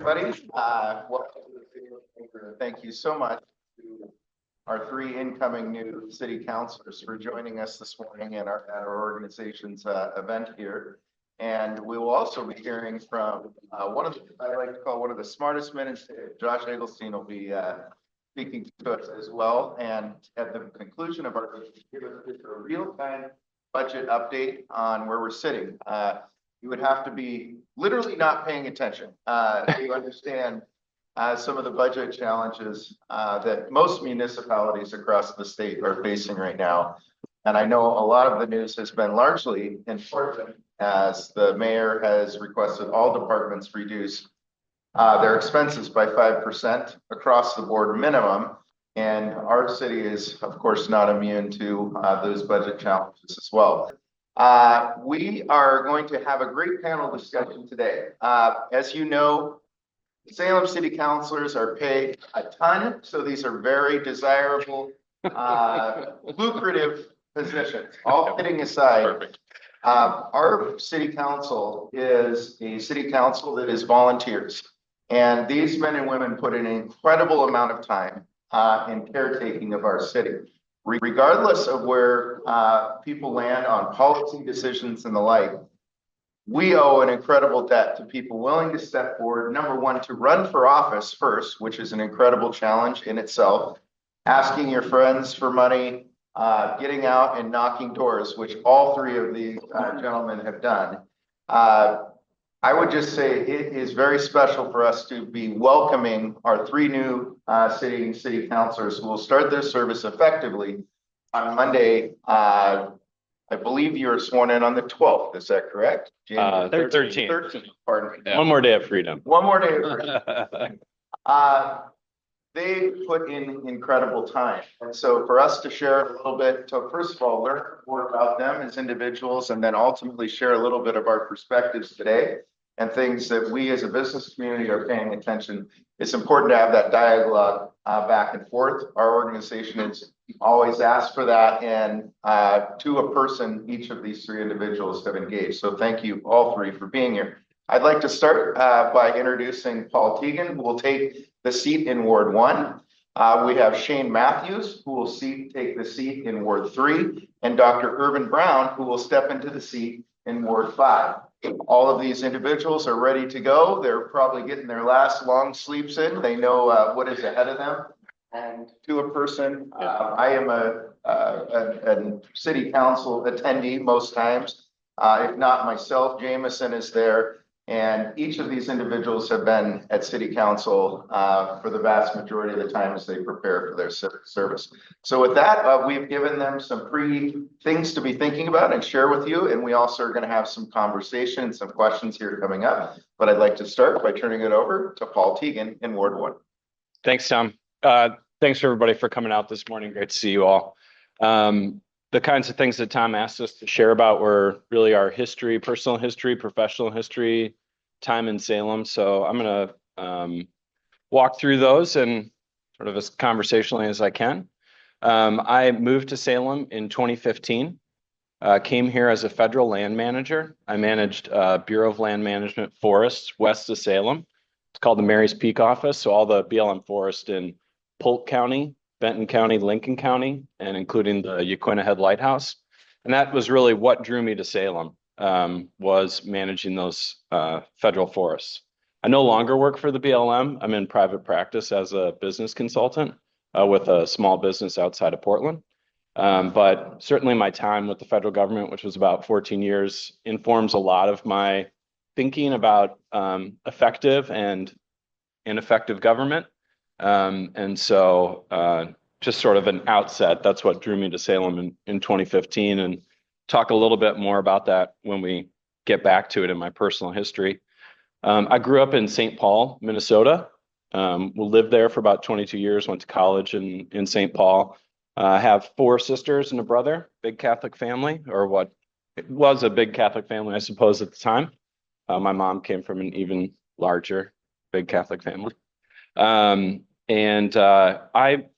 everybody. Welcome to the Salem Chamber. Thank you so much to our three incoming new city councilors for joining us this morning at our organization's event here. And we will also be hearing from I like to call one of the smartest men in state. Josh Eggleston will be speaking to us as well. And at the conclusion of our meeting, give us a real-time budget update on where we're sitting. You would have to be literally not paying attention to understand some of the budget challenges that most municipalities across the state are facing right now. And I know a lot of the news has been largely in Portland, as the mayor has requested all departments reduce their expenses by 5% across the board minimum. And our city is, of course, not immune to those budget challenges as well. We are going to have a great panel discussion today. As you know, Salem City Councilors are paid a ton, so these are very desirable, lucrative positions. All kidding aside, perfect. Our city council is a city council that is volunteers, and these men and women put in an incredible amount of time in caretaking of our city. Regardless of where people land on policy decisions and the like, we owe an incredible debt to people willing to step forward. Number one, to run for office first, which is an incredible challenge in itself. Asking your friends for money, getting out and knocking doors, which all three of these gentlemen have done. I would just say it is very special for us to be welcoming our three new city councilors who will start their service effectively on Monday. I believe you are sworn in on the 12th. Is that correct? January 13th. 13th. Pardon me. Yeah. One more day of freedom. One more day of freedom. They put in incredible time. And so for us to share a little bit, to first of all, learn more about them as individuals, and then ultimately share a little bit of our perspectives today and things that we as a business community are paying attention. It's important to have that dialogue back and forth. Our organization has always asked for that, and to a person, each of these three individuals have engaged. So thank you all three for being here. I'd like to start by introducing Paul Tigan, who will take the seat in Ward 1. We have Shane Matthews, who will take the seat in Ward 3, and Dr. Irvin Brown, who will step into the seat in Ward 5. All of these individuals are ready to go. They're probably getting their last long sleeps in. They know what is ahead of them. And to a person, I am a city council attendee most times. If not myself, Jameson is there. And each of these individuals have been at city council for the vast majority of the time as they prepare for their service. So with that, we've given them some things to be thinking about and share with you. And we also are going to have some conversation and some questions here coming up. But I'd like to start by turning it over to Paul Tigan in Ward 1. Thanks, Tom. Thanks everybody for coming out this morning. Great to see you all. The kinds of things that Tom asked us to share about were really our history, personal history, professional history, time in Salem. So I'm going to walk through those and sort of as conversationally as I can. I moved to Salem in 2015, came here as a federal land manager. I managed Bureau of Land Management forests west of Salem. It's called the Mary's Peak office. So all the BLM forest in Polk County, Benton County, Lincoln County, and including the Yaquina Head Lighthouse. And that was really what drew me to Salem, was managing those federal forests. I no longer work for the BLM. I'm in private practice as a business consultant with a small business outside of Portland. But certainly my time with the federal government, which was about 14 years, informs a lot of my thinking about effective and ineffective government. And so just sort of an outset, that's what drew me to Salem in 2015, and talk a little bit more about that when we get back to it in my personal history. I grew up in St. Paul, Minnesota. Lived there for about 22 years, went to college in St. Paul. I have 4 sisters and a brother, big Catholic family, or what it was a big Catholic family, I suppose, at the time. My mom came from an even larger, big Catholic family. I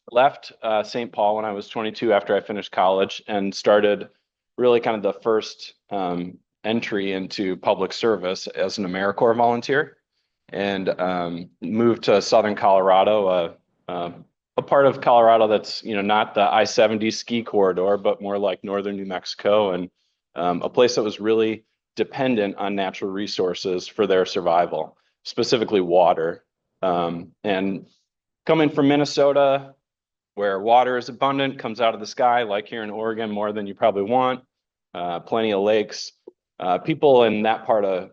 left St. Paul when I was 22 after I finished college and started really kind of the first entry into public service as an AmeriCorps volunteer. and moved to Southern Colorado, a part of Colorado that's, not the I-70 ski corridor, but more like northern New Mexico, and a place that was really dependent on natural resources for their survival, specifically water. And coming from Minnesota, where water is abundant, comes out of the sky, like here in Oregon, more than you probably want, plenty of lakes. People in that part of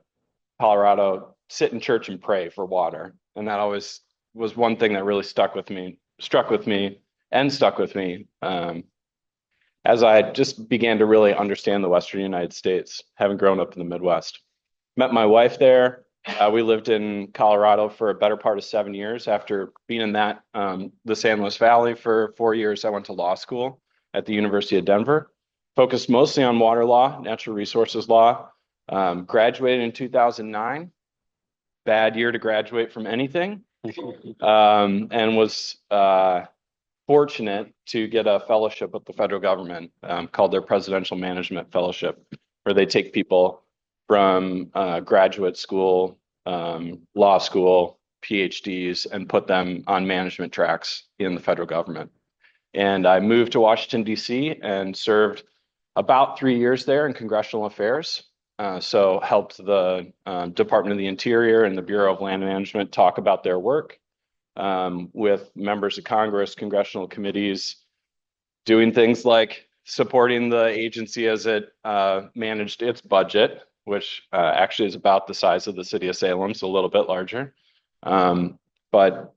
Colorado sit in church and pray for water. And that always was one thing that really struck with me as I just began to really understand the Western United States, having grown up in the Midwest. Met my wife there. We lived in Colorado for a better part of 7 years. After being in the San Luis Valley for 4 years, I went to law school at the University of Denver, focused mostly on water law, natural resources law. Graduated in 2009. Bad year to graduate from anything. And was fortunate to get a fellowship with the federal government called their Presidential Management Fellowship, where they take people from graduate school, law school, PhDs, and put them on management tracks in the federal government. And I moved to Washington, D.C. and served about 3 years there in congressional affairs. So helped the Department of the Interior and the Bureau of Land Management talk about their work with members of Congress, congressional committees, doing things like supporting the agency as it managed its budget, which actually is about the size of the city of Salem, so a little bit larger. But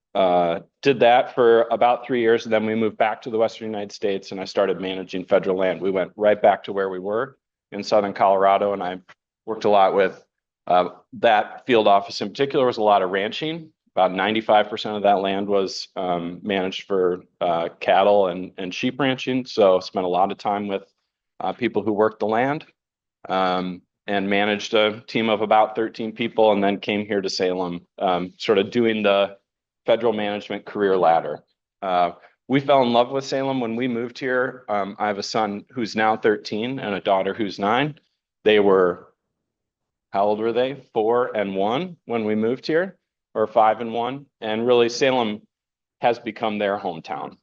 did that for about 3 years, and then we moved back to the Western United States, and I started managing federal land. We went right back to where we were in Southern Colorado, and I worked a lot with that field office in particular. Was a lot of ranching. About 95% of that land was managed for cattle and sheep ranching. So spent a lot of time with people who worked the land and managed a team of about 13 people, and then came here to Salem, sort of doing the federal management career ladder. We fell in love with Salem when we moved here. I have a son who's now 13 and a daughter who's 9. They were, how old were they? 4 and 1 when we moved here, or 5 and 1. And really, Salem has become their hometown.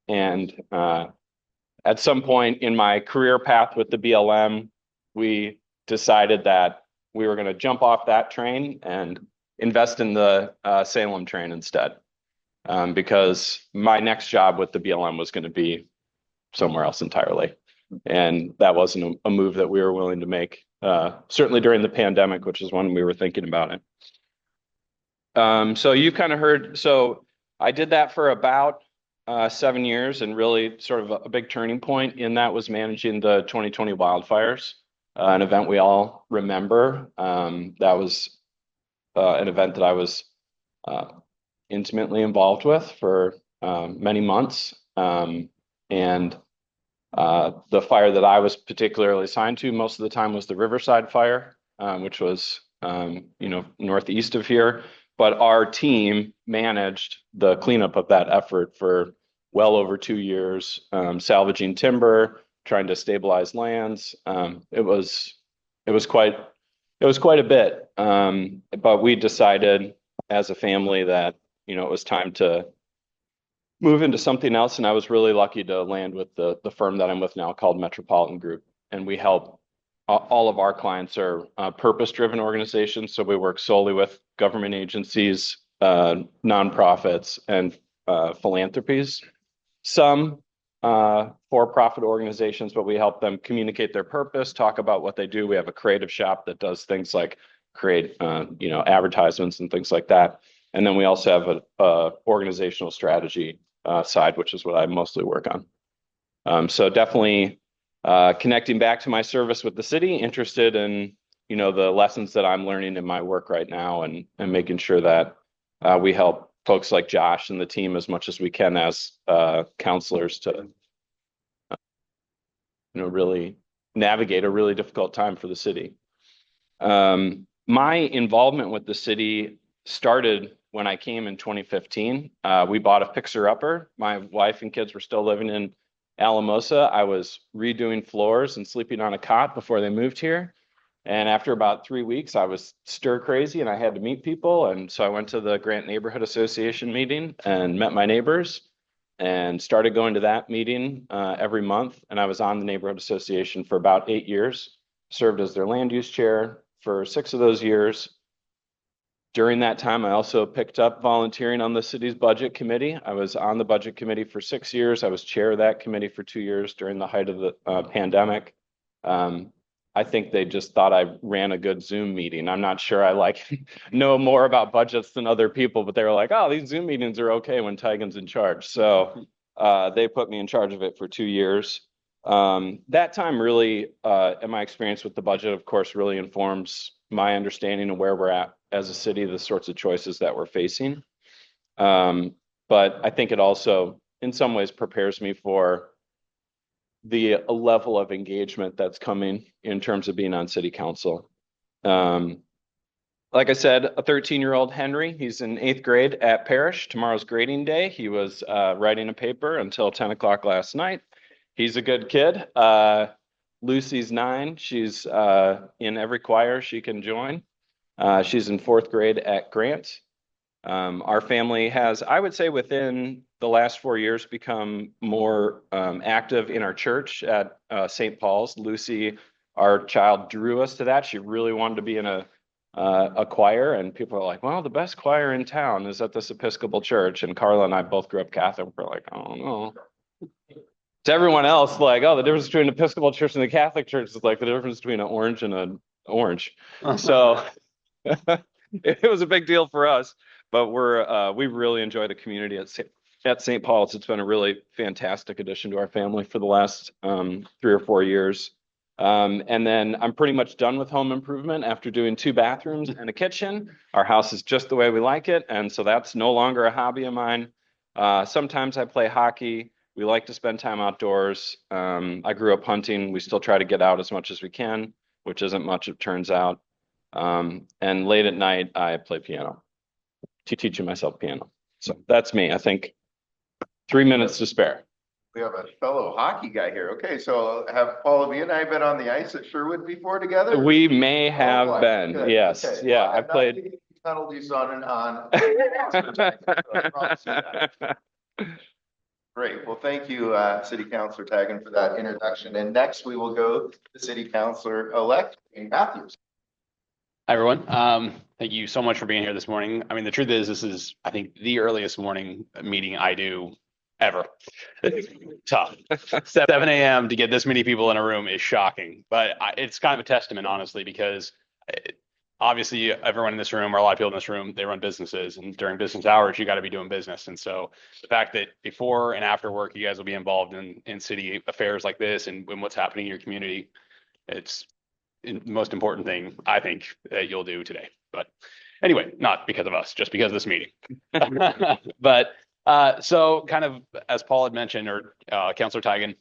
And at some point in my career path with the BLM, we decided that we were going to jump off that train and invest in the Salem train instead. Because my next job with the BLM was going to be somewhere else entirely. And that wasn't a move that we were willing to make, certainly during the pandemic, which is when we were thinking about it. So you've kind of heard, so I did that for about 7 years, and really sort of a big turning point in that was managing the 2020 wildfires, an event we all remember. That was an event that I was intimately involved with for many months. And the fire that I was particularly assigned to most of the time was the Riverside fire, which was, northeast of here. But our team managed the cleanup of that effort for well over 2 years, salvaging timber, trying to stabilize lands. It was quite a bit. But we decided as a family that, it was time to move into something else. And I was really lucky to land with the firm that I'm with now called Metropolitan Group. And we help, all of our clients are purpose-driven organizations. So we work solely with government agencies, nonprofits, and philanthropies. Some for-profit organizations, but we help them communicate their purpose, talk about what they do. We have a creative shop that does things like create, advertisements and things like that. And then we also have a organizational strategy side, which is what I mostly work on. So definitely connecting back to my service with the city, interested in, the lessons that I'm learning in my work right now, and making sure that we help folks like Josh and the team as much as we can as counselors to, really navigate a really difficult time for the city. My involvement with the city started when I came in 2015. We bought a fixer-upper. My wife and kids were still living in Alamosa. I was redoing floors and sleeping on a cot before they moved here. And after about 3 weeks, I was stir crazy and I had to meet people. And so I went to the Grant Neighborhood Association meeting and met my neighbors and started going to that meeting every month. And I was on the neighborhood association for about 8 years, served as their land use chair for 6 of those years. During that time, I also picked up volunteering on the city's budget committee. I was on the budget committee for 6 years. I was chair of that committee for 2 years during the height of the pandemic. I think they just thought I ran a good Zoom meeting. I'm not sure I know more about budgets than other people, but they were like, oh, these Zoom meetings are okay when Tigan's in charge. So they put me in charge of it for 2 years. That time really, and my experience with the budget, of course, really informs my understanding of where we're at as a city, the sorts of choices that we're facing. But I think it also, in some ways, prepares me for the level of engagement that's coming in terms of being on city council. Like I said, a 13-year-old Henry, he's in 8th grade at Parish. Tomorrow's grading day. He was writing a paper until 10 o'clock last night. He's a good kid. Lucy's 9. She's in every choir she can join. She's in 4th grade at Grant. Our family has, I would say, within the last 4 years, become more active in our church at St. Paul's. Lucy, our child, drew us to that. She really wanted to be in a choir, and people are like, well, the best choir in town is at this Episcopal church. And Carla and I both grew up Catholic. We're like, oh no. To everyone else, like, oh, the difference between an Episcopal church and the Catholic church is like the difference between an orange and an orange. So it was a big deal for us, but we really enjoy the community at St. Paul's. It's been a really fantastic addition to our family for the last 3 or 4 years. And then I'm pretty much done with home improvement after doing 2 bathrooms and a kitchen. Our house is just the way we like it, and so that's no longer a hobby of mine. Sometimes I play hockey. We like to spend time outdoors. I grew up hunting. We still try to get out as much as we can, which isn't much, it turns out. And late at night, I play piano, teaching myself piano. So that's me. I think 3 minutes to spare. We have a fellow hockey guy here. Okay, so have Paul and I been on the ice at Sherwood before together? We may have been. Good. Yes. Okay. Yeah, Well, I played. Penalties on and on. Great. Well, thank you, City Councilor Tigan, for that introduction. And next, we will go to City Councilor-elect Matthews. Hi, everyone. Thank you so much for being here this morning. I mean, the truth is, this is, I think, the earliest morning meeting I do ever. It's tough. 7 a.m. to get this many people in a room is shocking, but it's kind of a testament, honestly, because obviously everyone in this room, or a lot of people in this room, they run businesses, and during business hours, you got to be doing business. And so the fact that before and after work, you guys will be involved in city affairs like this and what's happening in your community, it's the most important thing I think that you'll do today. But anyway, not because of us, just because of this meeting. But so kind of as Paul had mentioned, or Councilor Tigan,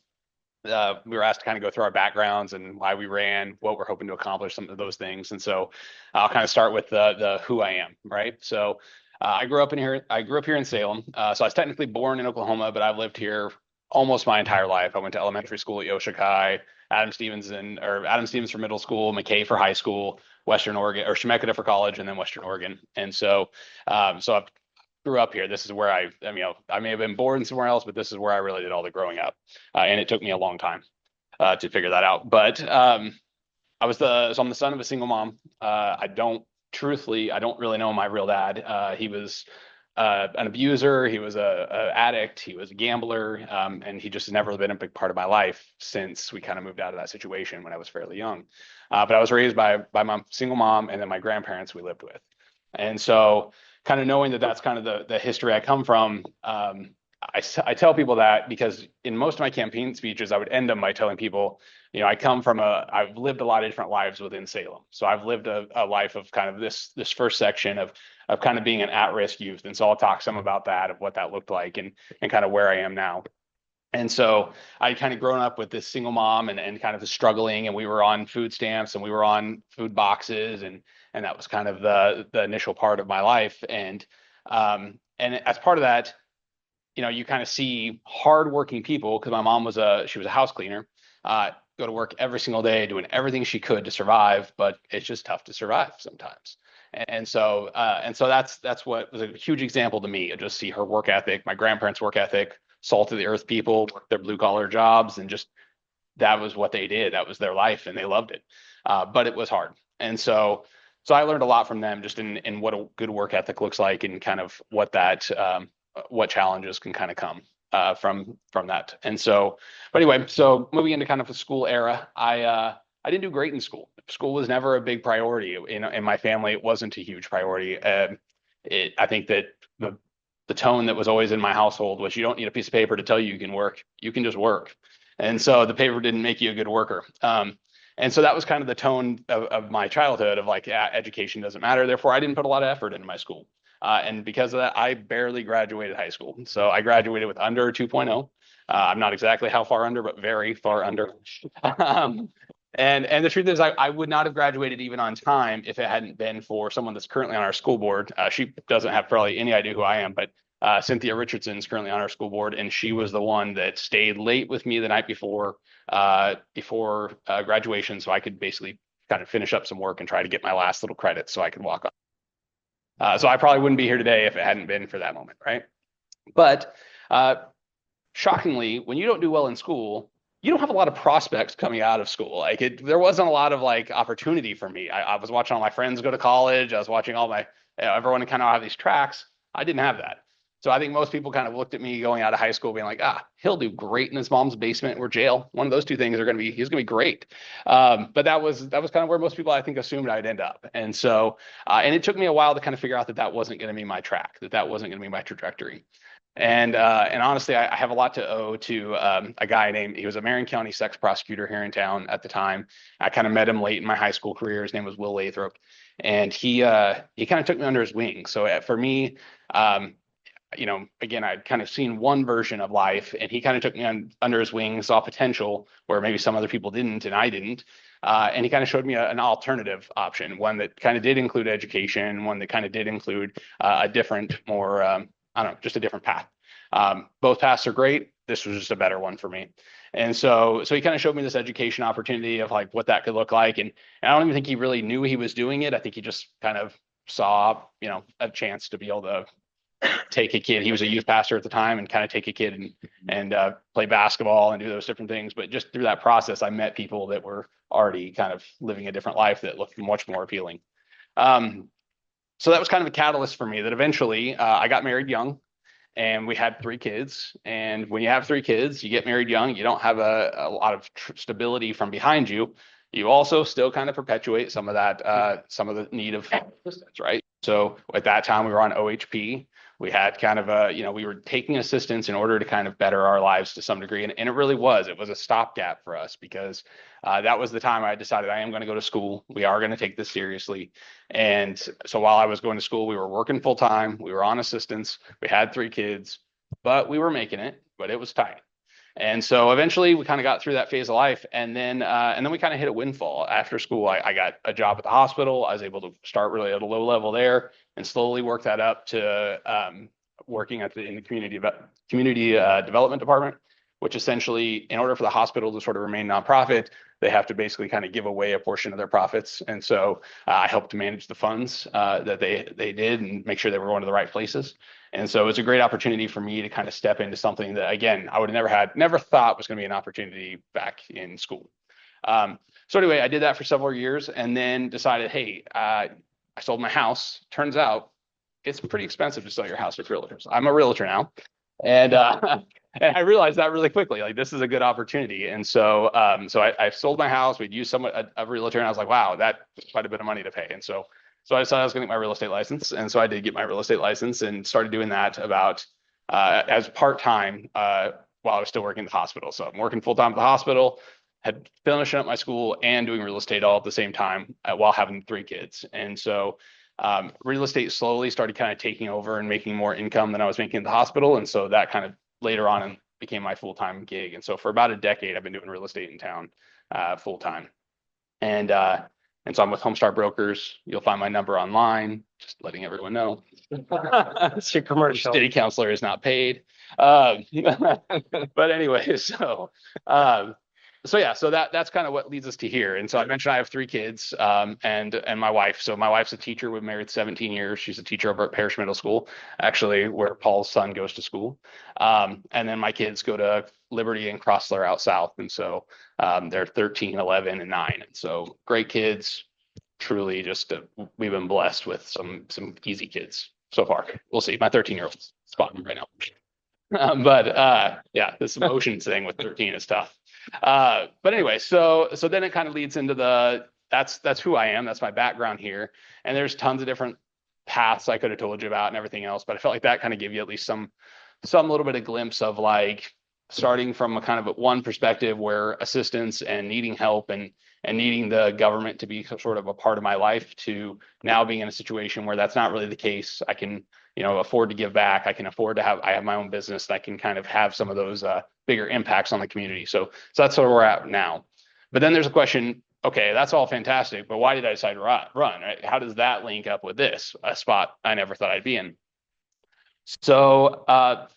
we were asked to kind of go through our backgrounds and why we ran, what we're hoping to accomplish, some of those things. And so I'll kind of start with the who I am, right? So I grew up here in Salem. So I was technically born in Oklahoma, but I've lived here almost my entire life. I went to elementary school at Yoshika, Adam Stevens for middle school, McKay for high school, Western Oregon, or Chemeketa for college, and then Western Oregon. And so I grew up here. This is where I may have been born somewhere else, but this is where I really did all the growing up. And it took me a long time to figure that out. But I'm the son of a single mom. I don't really know my real dad. He was an abuser. He was a addict. He was a gambler. And he just has never been a big part of my life since we kind of moved out of that situation when I was fairly young. But I was raised by my single mom, and then my grandparents we lived with. And so kind of knowing that that's kind of the history I come from, I tell people that because in most of my campaign speeches, I would end them by telling people, I've lived a lot of different lives within Salem. So I've lived a life of kind of this first section of kind of being an at-risk youth. And so I'll talk some about that, of what that looked like and kind of where I am now. And so I kind of grown up with this single mom and kind of struggling, and we were on food stamps and we were on food boxes, and that was kind of the initial part of my life. And as part of that, you kind of see hardworking people, because my mom she was a house cleaner, go to work every single day, doing everything she could to survive, but it's just tough to survive sometimes. And so that's what was a huge example to me. I just see her work ethic, my grandparents' work ethic, salt of the earth people, work their blue collar jobs, and just that was what they did. That was their life, and they loved it. But it was hard. And so I learned a lot from them, just in what a good work ethic looks like, and kind of what challenges can kind of come from that. And so, but anyway, so moving into kind of a school era, I didn't do great in school. School was never a big priority in my family. It wasn't a huge priority. I think that the tone that was always in my household was, you don't need a piece of paper to tell you can work. You can just work. And so the paper didn't make you a good worker. And so that was kind of the tone of my childhood, of like, yeah, education doesn't matter. Therefore, I didn't put a lot of effort into my school. And because of that, I barely graduated high school. So I graduated with under a 2.0. I'm not exactly how far under, but very far under. And the truth is, I would not have graduated even on time if it hadn't been for someone that's currently on our school board. She doesn't have probably any idea who I am, but Cynthia Richardson is currently on our school board, and she was the one that stayed late with me the night before graduation, so I could basically kind of finish up some work and try to get my last little credits so I could walk on. So I probably wouldn't be here today if it hadn't been for that moment, right? But shockingly, when you don't do well in school, you don't have a lot of prospects coming out of school. There wasn't a lot of like opportunity for me. I was watching all my friends go to college. I was watching all everyone kind of have these tracks. I didn't have that. So I think most people kind of looked at me going out of high school being like, he'll do great in his mom's basement or jail. One of those two things he's going to be great. But that was kind of where most people, I think, assumed I'd end up. And so, and it took me a while to kind of figure out that wasn't going to be my track, that wasn't going to be my trajectory. And honestly, I have a lot to owe to a guy he was a Marion County sex prosecutor here in town at the time. I kind of met him late in my high school career. His name was Will Lathrop. And he kind of took me under his wing. So for me, again, I'd kind of seen one version of life, and he kind of took me under his wing, saw potential where maybe some other people didn't, and I didn't. And he kind of showed me an alternative option, one that kind of did include education, one that kind of did include a different, more, just a different path. Both paths are great. This was just a better one for me. And so he kind of showed me this education opportunity of like what that could look like. And I don't even think he really knew he was doing it. I think he just kind of saw, a chance to be able to take a kid. He was a youth pastor at the time, and kind of take a kid and play basketball and do those different things. But just through that process, I met people that were already kind of living a different life that looked much more appealing. So that was kind of a catalyst for me, that eventually I got married young, and we had 3 kids. And when you have 3 kids, you get married young, you don't have a lot of stability from behind you. You also still kind of perpetuate some of that, some of the need of assistance, right? So at that time we were on OHP. We had kind of we were taking assistance in order to kind of better our lives to some degree. And it really was a stopgap for us, because that was the time I decided I am going to go to school. We are going to take this seriously. And so while I was going to school, we were working full time. We were on assistance. We had 3 kids, but we were making it, but it was tight. And so eventually we kind of got through that phase of life. And then we kind of hit a windfall after school. I got a job at the hospital. I was able to start really at a low level there, and slowly work that up to working in the community development department, which essentially, in order for the hospital to sort of remain nonprofit, they have to basically kind of give away a portion of their profits. And so I helped to manage the funds that they did, and make sure they were going to the right places. And so it's a great opportunity for me to kind of step into something that, again, I would have never thought was going to be an opportunity back in school. So anyway, I did that for several years, and then decided, hey, I sold my house. Turns out it's pretty expensive to sell your house with realtors. I'm a realtor now. And I realized that really quickly, like, this is a good opportunity. And so I sold my house. We'd used a realtor, and I was like, wow, that's quite a bit of money to pay. And so I decided I was going to get my real estate license. And so I did get my real estate license, and started doing that about as part-time while I was still working at the hospital. So I'm working full-time at the hospital, had finishing up my school and doing real estate all at the same time while having 3 kids. And so real estate slowly started kind of taking over and making more income than I was making at the hospital. And so that kind of later on became my full-time gig. And so for about a decade, I've been doing real estate in town full-time. And so I'm with Homestar Brokers. You'll find my number online, just letting everyone know. It's your commercial. City Councilor is not paid. But anyway, so so that's kind of what leads us to here. And so I mentioned I have 3 kids, and my wife. So my wife's a teacher. We've married 17 years. She's a teacher over at Parish Middle School, actually, where Paul's son goes to school. And then my kids go to Liberty and Crossler out south. And so they're 13, 11, and 9. And so great kids. Truly, just we've been blessed with some easy kids so far. We'll see. My 13-year-old's spotting right now. Yeah, this emotions thing with 13 is tough. But anyway, so then it kind of leads into that's who I am. That's my background here. And there's tons of different paths I could have told you about and everything else, but I felt like that kind of gave you at least some little bit of glimpse of like starting from a kind of one perspective where assistance and needing help and needing the government to be sort of a part of my life to now being in a situation where that's not really the case. I can, afford to give back. I can afford to I have my own business that I can kind of have some of those bigger impacts on the community. So that's where we're at now. But then there's a question, okay, that's all fantastic, but why did I decide to run, right? How does that link up with this, a spot I never thought I'd be in? So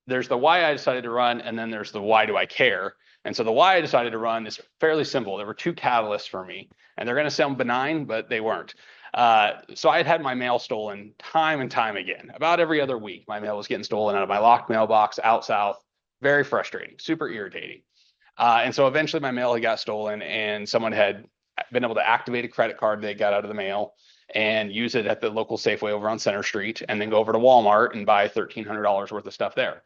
there's the why I decided to run, and then there's the why do I care? And so the why I decided to run is fairly simple. There were 2 catalysts for me, and they're going to sound benign, but they weren't. So I had my mail stolen time and time again. About every other week, my mail was getting stolen out of my locked mailbox out south. Very frustrating, super irritating. And so eventually my mail had got stolen, and someone had been able to activate a credit card they got out of the mail and use it at the local Safeway over on Center Street, and then go over to Walmart and buy $1,300 worth of stuff there.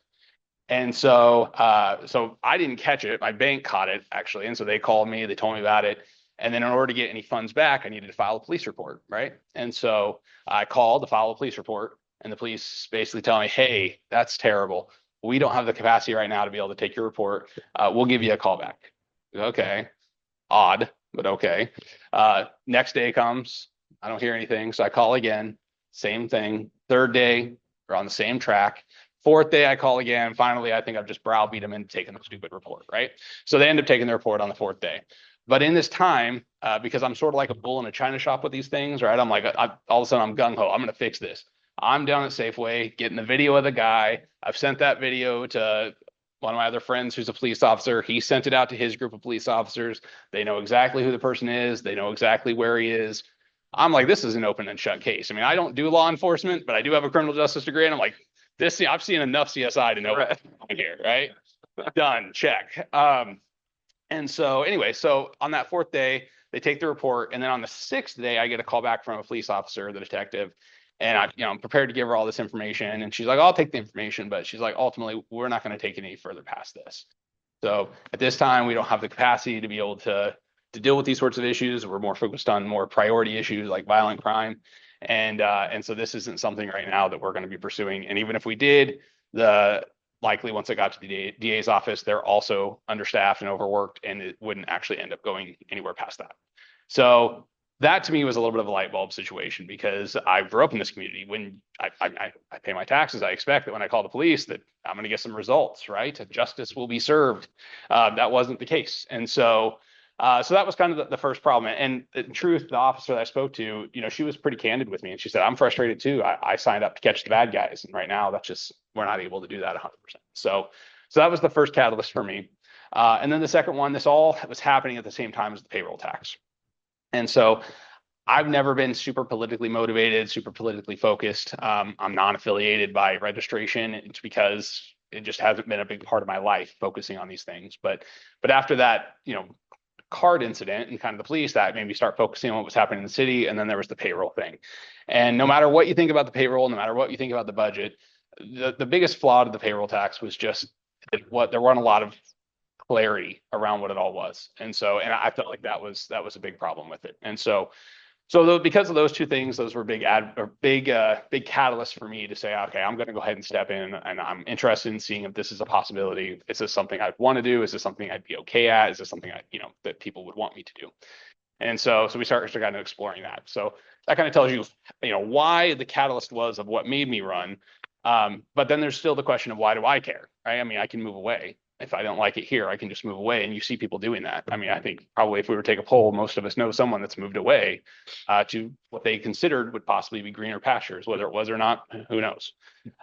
And so I didn't catch it. My bank caught it, actually. And so they called me, they told me about it. And then in order to get any funds back, I needed to file a police report, right? And so I called to file a police report, and the police basically tell me, hey, that's terrible. We don't have the capacity right now to be able to take your report. We'll give you a call back. Okay. Odd, but okay. Next day comes, I don't hear anything. So I call again, same thing. Third day, we're on the same track. Fourth day, I call again. Finally, I think I've just browbeat them into taking the stupid report, right? So they end up taking the report on the 4th day. But in this time, because I'm sort of like a bull in a china shop with these things, right? I'm like, all of a sudden I'm gung-ho. I'm going to fix this. I'm down at Safeway getting the video of the guy. I've sent that video to one of my other friends who's a police officer. He sent it out to his group of police officers. They know exactly who the person is. They know exactly where he is. I'm like, this is an open and shut case. I mean, I don't do law enforcement, but I do have a criminal justice degree. And I'm like, I've seen enough CSI to know what's going on here, right? Done, check. And so anyway, so on that 4th day, they take the report. And then on the 6th day, I get a call back from a police officer, the detective. And I'm prepared to give her all this information. And she's like, I'll take the information. But she's like, ultimately, we're not going to take it any further past this. So at this time, we don't have the capacity to be able to deal with these sorts of issues. We're more focused on more priority issues like violent crime. And so this isn't something right now that we're going to be pursuing. And even if we did, likely once it got to the DA's office, they're also understaffed and overworked, and it wouldn't actually end up going anywhere past that. So that to me was a little bit of a light bulb situation, because I grew up in this community. When I pay my taxes, I expect that when I call the police that I'm going to get some results, right? Justice will be served. That wasn't the case. And so that was kind of the first problem. And in truth, the officer that I spoke to, she was pretty candid with me, and she said, I'm frustrated too. I signed up to catch the bad guys, and right now we're not able to do that 100%. So that was the first catalyst for me. And then the second one, this all was happening at the same time as the payroll tax. And so I've never been super politically motivated, super politically focused. I'm non-affiliated by registration. It's because it just hasn't been a big part of my life focusing on these things. But after that, card incident and kind of the police, that made me start focusing on what was happening in the city. And then there was the payroll thing. And no matter what you think about the payroll, no matter what you think about the budget, the biggest flaw to the payroll tax was just there weren't a lot of clarity around what it all was. And I felt like that was a big problem with it. And so because of those 2 things, those were big catalysts for me to say, okay, I'm going to go ahead and step in, and I'm interested in seeing if this is a possibility. Is this something I'd want to do? Is this something I'd be okay at? Is this something that people would want me to do? And so we started kind of exploring that. So that kind of tells you, why the catalyst was of what made me run. But then there's still the question of, why do I care? Right? I mean, I can move away. If I don't like it here, I can just move away. And you see people doing that. I mean, I think probably if we were to take a poll, most of us know someone that's moved away to what they considered would possibly be greener pastures. Whether it was or not, who knows?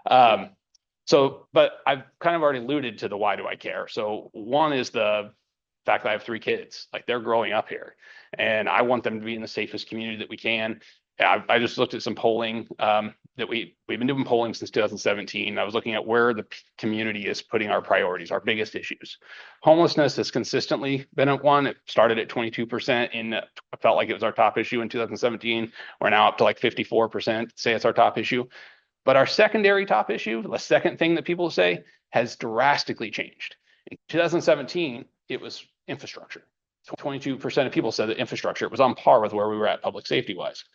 But I've kind of already alluded to the why do I care. So one is the fact that I have 3 kids, like they're growing up here, and I want them to be in the safest community that we can. I just looked at some polling that we've been doing polling since 2017. I was looking at where the community is putting our priorities, our biggest issues. Homelessness has consistently been at one. It started at 22% I felt like it was our top issue in 2017. We're now up to like 54% say it's our top issue. But our secondary top issue, the second thing that people say, has drastically changed. In 2017, it was infrastructure. 22% of people said that infrastructure was on par with where we were at public safety wise.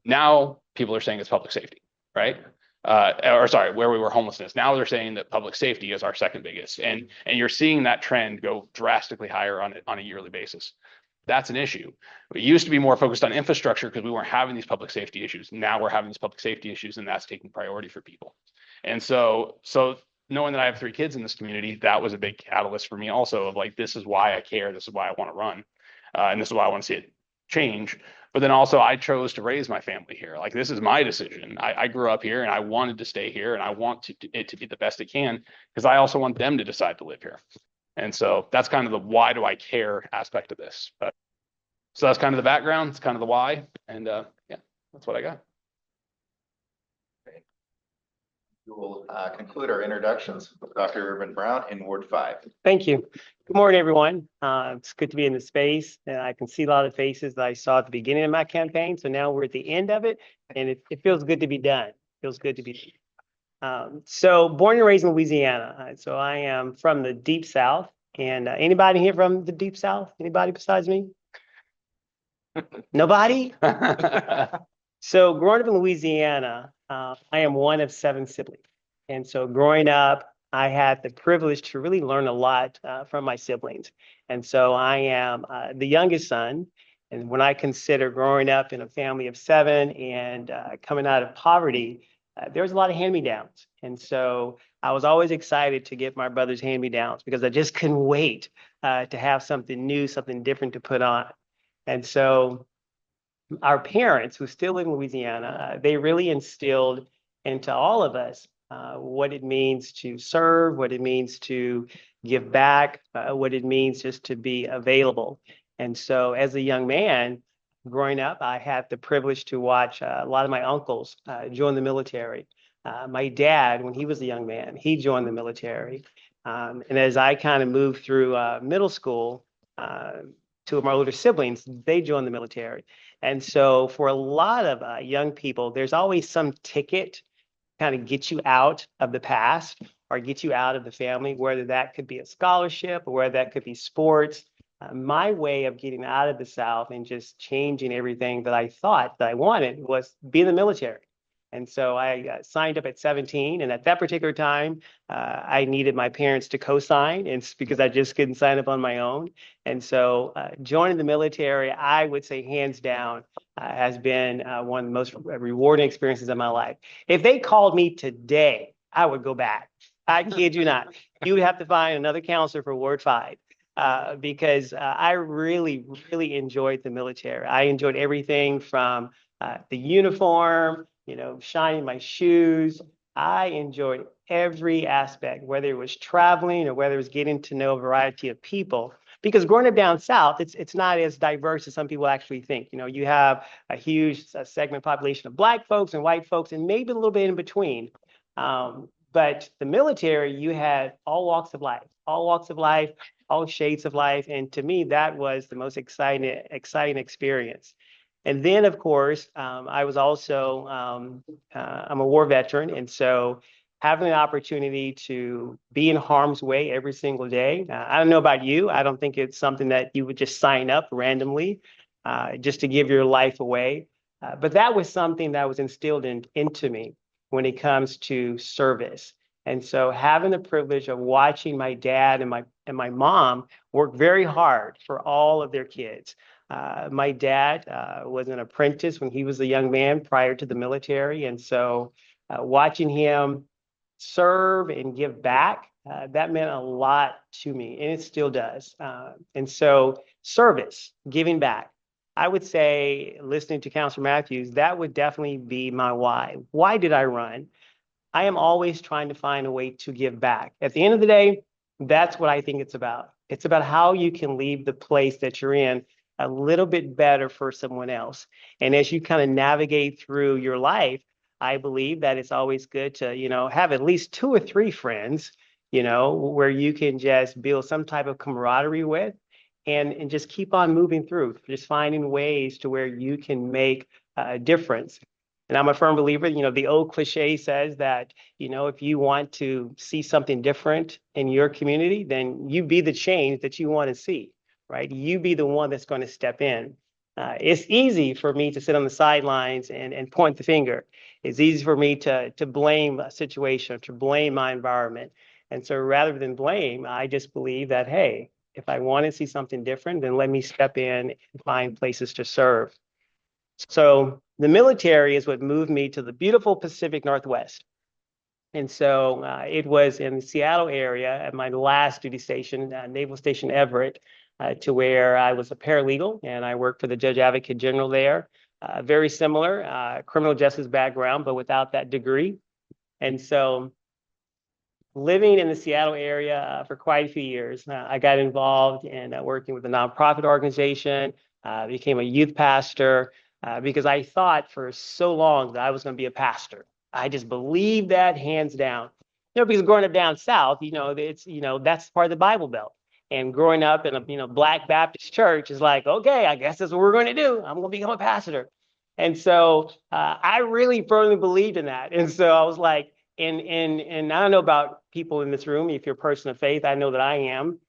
Now people are saying it's public safety, right? Where we were homelessness. Now they're saying that public safety is our second biggest, and you're seeing that trend go drastically higher on a yearly basis. That's an issue. We used to be more focused on infrastructure because we weren't having these public safety issues. Now we're having these public safety issues, and that's taking priority for people. And so knowing that I have 3 kids in this community, that was a big catalyst for me also of like, this is why I care. This is why I want to run. And this is why I want to see it change. But then also I chose to raise my family here. Like, this is my decision. I grew up here and I wanted to stay here, and I want it to be the best it can because I also want them to decide to live here. And so that's kind of the why do I care aspect of this. But so that's kind of the background. It's kind of the why. And yeah, that's what I got. We will conclude our introductions with Dr. Irvin Brown in Ward 5. Thank you. Good morning, everyone. It's good to be in the space. I can see a lot of faces that I saw at the beginning of my campaign. So now we're at the end of it, and it feels good to be done. It feels good to be done. So born and raised in Louisiana. So I am from the Deep South. And anybody here from the Deep South? Anybody besides me? Nobody? So growing up in Louisiana, I am one of 7 siblings. And so growing up, I had the privilege to really learn a lot from my siblings. And so I am the youngest son. And when I consider growing up in a family of 7 and coming out of poverty, there was a lot of hand-me-downs. And so I was always excited to get my brother's hand-me-downs because I just couldn't wait to have something new, something different to put on. And so our parents, who still live in Louisiana, they really instilled into all of us what it means to serve, what it means to give back, what it means just to be available. And so as a young man, growing up, I had the privilege to watch a lot of my uncles join the military. My dad, when he was a young man, he joined the military. And as I kind of moved through middle school, 2 of my older siblings, they joined the military. And so for a lot of young people, there's always some ticket kind of get you out of the past or get you out of the family, whether that could be a scholarship or whether that could be sports. My way of getting out of the South and just changing everything that I thought that I wanted was be in the military. And so I signed up at 17. And at that particular time, I needed my parents to co-sign, and it's because I just couldn't sign up on my own. And so joining the military, I would say hands down, has been one of the most rewarding experiences of my life. If they called me today, I would go back. I kid you not. You would have to find another counselor for Ward 5. Because I really, really enjoyed the military. I enjoyed everything from the uniform, shining my shoes. I enjoyed every aspect, whether it was traveling or whether it was getting to know a variety of people. Because growing up down south, it's not as diverse as some people actually think. You have a huge segment population of Black folks and white folks, and maybe a little bit in between. But the military, you had all walks of life, all shades of life. And to me, that was the most exciting experience. And then, of course, I was also, I'm a war veteran. And so having an opportunity to be in harm's way every single day. I don't know about you. I don't think it's something that you would just sign up randomly just to give your life away. But that was something that was instilled into me when it comes to service. And so having the privilege of watching my dad and my mom work very hard for all of their kids. My dad was an apprentice when he was a young man prior to the military. And so watching him serve and give back, that meant a lot to me, and it still does. And so service, giving back, I would say, listening to Councilor Matthews, that would definitely be my why. Why did I run? I am always trying to find a way to give back. At the end of the day, that's what I think it's about. It's about how you can leave the place that you're in a little bit better for someone else. And as you kind of navigate through your life, I believe that it's always good to, have at least 2 or 3 friends, where you can just build some type of camaraderie with and just keep on moving through, just finding ways to where you can make a difference. And I'm a firm believer, the old cliche says that, if you want to see something different in your community, then you be the change that you want to see, right? You be the one that's going to step in. It's easy for me to sit on the sidelines and point the finger. It's easy for me to blame a situation, to blame my environment. And so rather than blame, I just believe that, hey, if I want to see something different, then let me step in and find places to serve. So the military is what moved me to the beautiful Pacific Northwest. And so it was in the Seattle area at my last duty station, Naval Station Everett, to where I was a paralegal and I worked for the Judge Advocate General there. Very similar criminal justice background, but without that degree. And so living in the Seattle area for quite a few years, I got involved in working with a nonprofit organization, became a youth pastor, because I thought for so long that I was going to be a pastor. I just believed that hands down. Because growing up down south, it's that's part of the Bible Belt. And growing up in a Black Baptist church is like, okay, I guess that's what we're going to do. I'm going to become a pastor. And so I really firmly believed in that. And so I was like, and I don't know about people in this room. If you're a person of faith, I know that I am.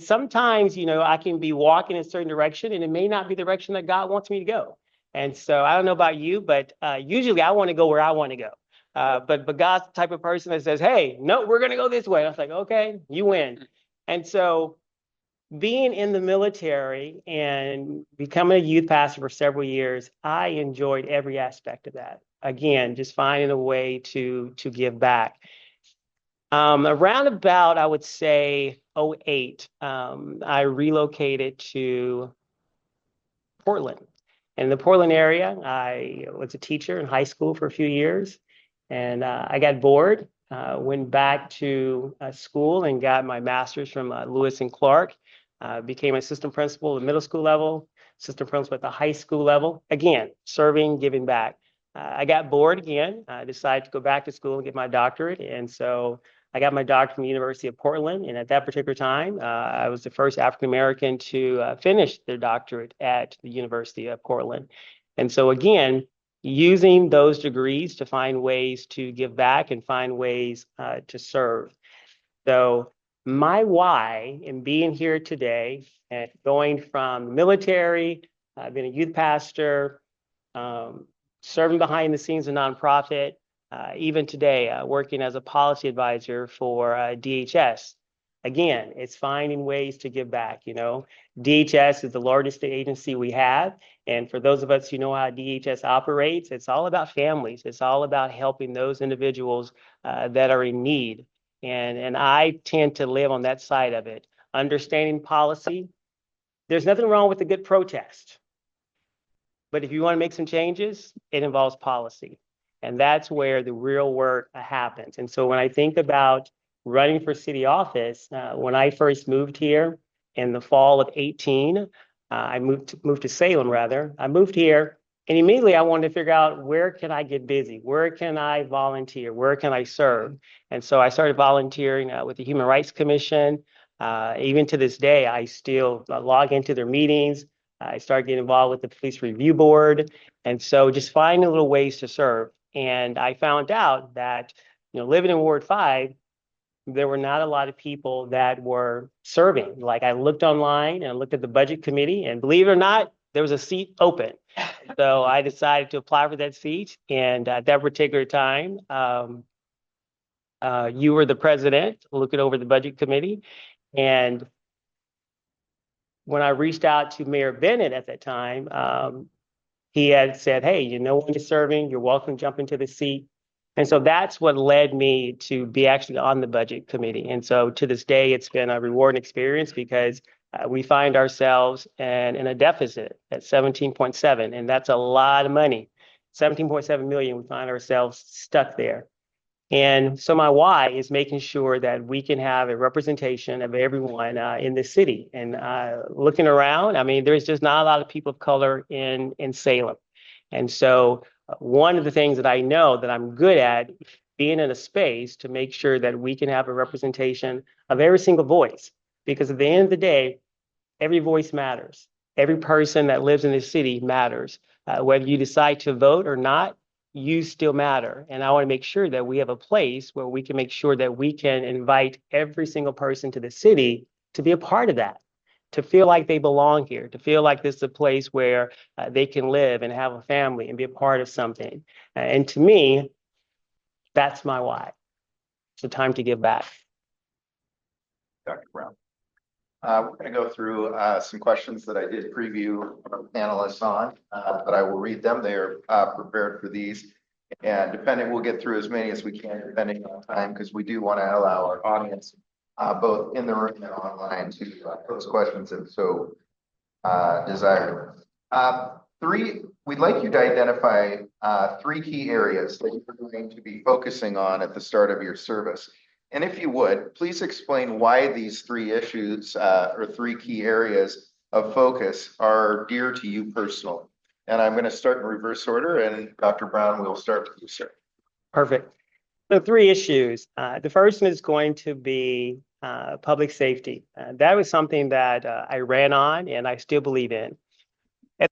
Sometimes, I can be walking in a certain direction and it may not be the direction that God wants me to go. And so I don't know about you, but usually I want to go where I want to go. But God's the type of person that says, hey, no, we're going to go this way. I was like, okay, you win. And so being in the military and becoming a youth pastor for several years, I enjoyed every aspect of that. Again, just finding a way to give back. Around about, I would say, 2008, I relocated to Portland. In the Portland area, I was a teacher in high school for a few years, and I got bored, went back to school and got my master's from Lewis and Clark, became assistant principal at the middle school level, assistant principal at the high school level. Again, serving, giving back. I got bored again. I decided to go back to school and get my doctorate, and so I got my doctorate from the University of Portland, and at that particular time, I was the first African-American to finish their doctorate at the University of Portland. And so again, using those degrees to find ways to give back and find ways to serve. So my why in being here today and going from the military, being a youth pastor, serving behind the scenes of nonprofit, even today, working as a policy advisor for DHS. Again, it's finding ways to give back. DHS is the largest state agency we have. And for those of us who know how DHS operates, it's all about families. It's all about helping those individuals that are in need. And I tend to live on that side of it. Understanding policy, there's nothing wrong with a good protest. But if you want to make some changes, it involves policy. And that's where the real work happens. And so when I think about running for city office, when I first moved here in the fall of 18, I moved to Salem rather. I moved here and immediately I wanted to figure out where can I get busy? Where can I volunteer? Where can I serve? And so I started volunteering with the Human Rights Commission. Even to this day, I still log into their meetings. I started getting involved with the Police Review Board. And so just finding little ways to serve. And I found out that, living in Ward 5, there were not a lot of people that were serving. Like I looked online and I looked at the budget committee, and believe it or not, there was a seat open. So I decided to apply for that seat. And at that particular time, you were the president looking over the budget committee. And when I reached out to Mayor Bennett at that time, he had said, hey, when you're serving, you're welcome to jump into the seat. And so that's what led me to be actually on the budget committee. And so to this day, it's been a rewarding experience because we find ourselves in a deficit at 17.7, and that's a lot of money. 17.7 million, we find ourselves stuck there. And so my why is making sure that we can have a representation of everyone in the city. And looking around, I mean, there's just not a lot of people of color in Salem. And so one of the things that I know that I'm good at being in a space to make sure that we can have a representation of every single voice. Because at the end of the day, every voice matters. Every person that lives in this city matters. Whether you decide to vote or not, you still matter. And I want to make sure that we have a place where we can make sure that we can invite every single person to the city to be a part of that, to feel like they belong here, to feel like this is a place where they can live and have a family and be a part of something. And to me, that's my why. It's the time to give back. Dr. Brown. We're going to go through some questions that I did preview our panelists on, but I will read them. They are prepared for these. And we'll get through as many as we can, depending on time, because we do want to allow our audience, both in the room and online, to pose questions if so desired. We'd like you to identify 3 key areas that you're going to be focusing on at the start of your service. And if you would, please explain why these 3 issues or 3 key areas of focus are dear to you personally. And I'm going to start in reverse order, and Dr. Brown, we'll start with you, sir. Perfect. So 3 issues. The first one is going to be public safety. That was something that I ran on and I still believe in.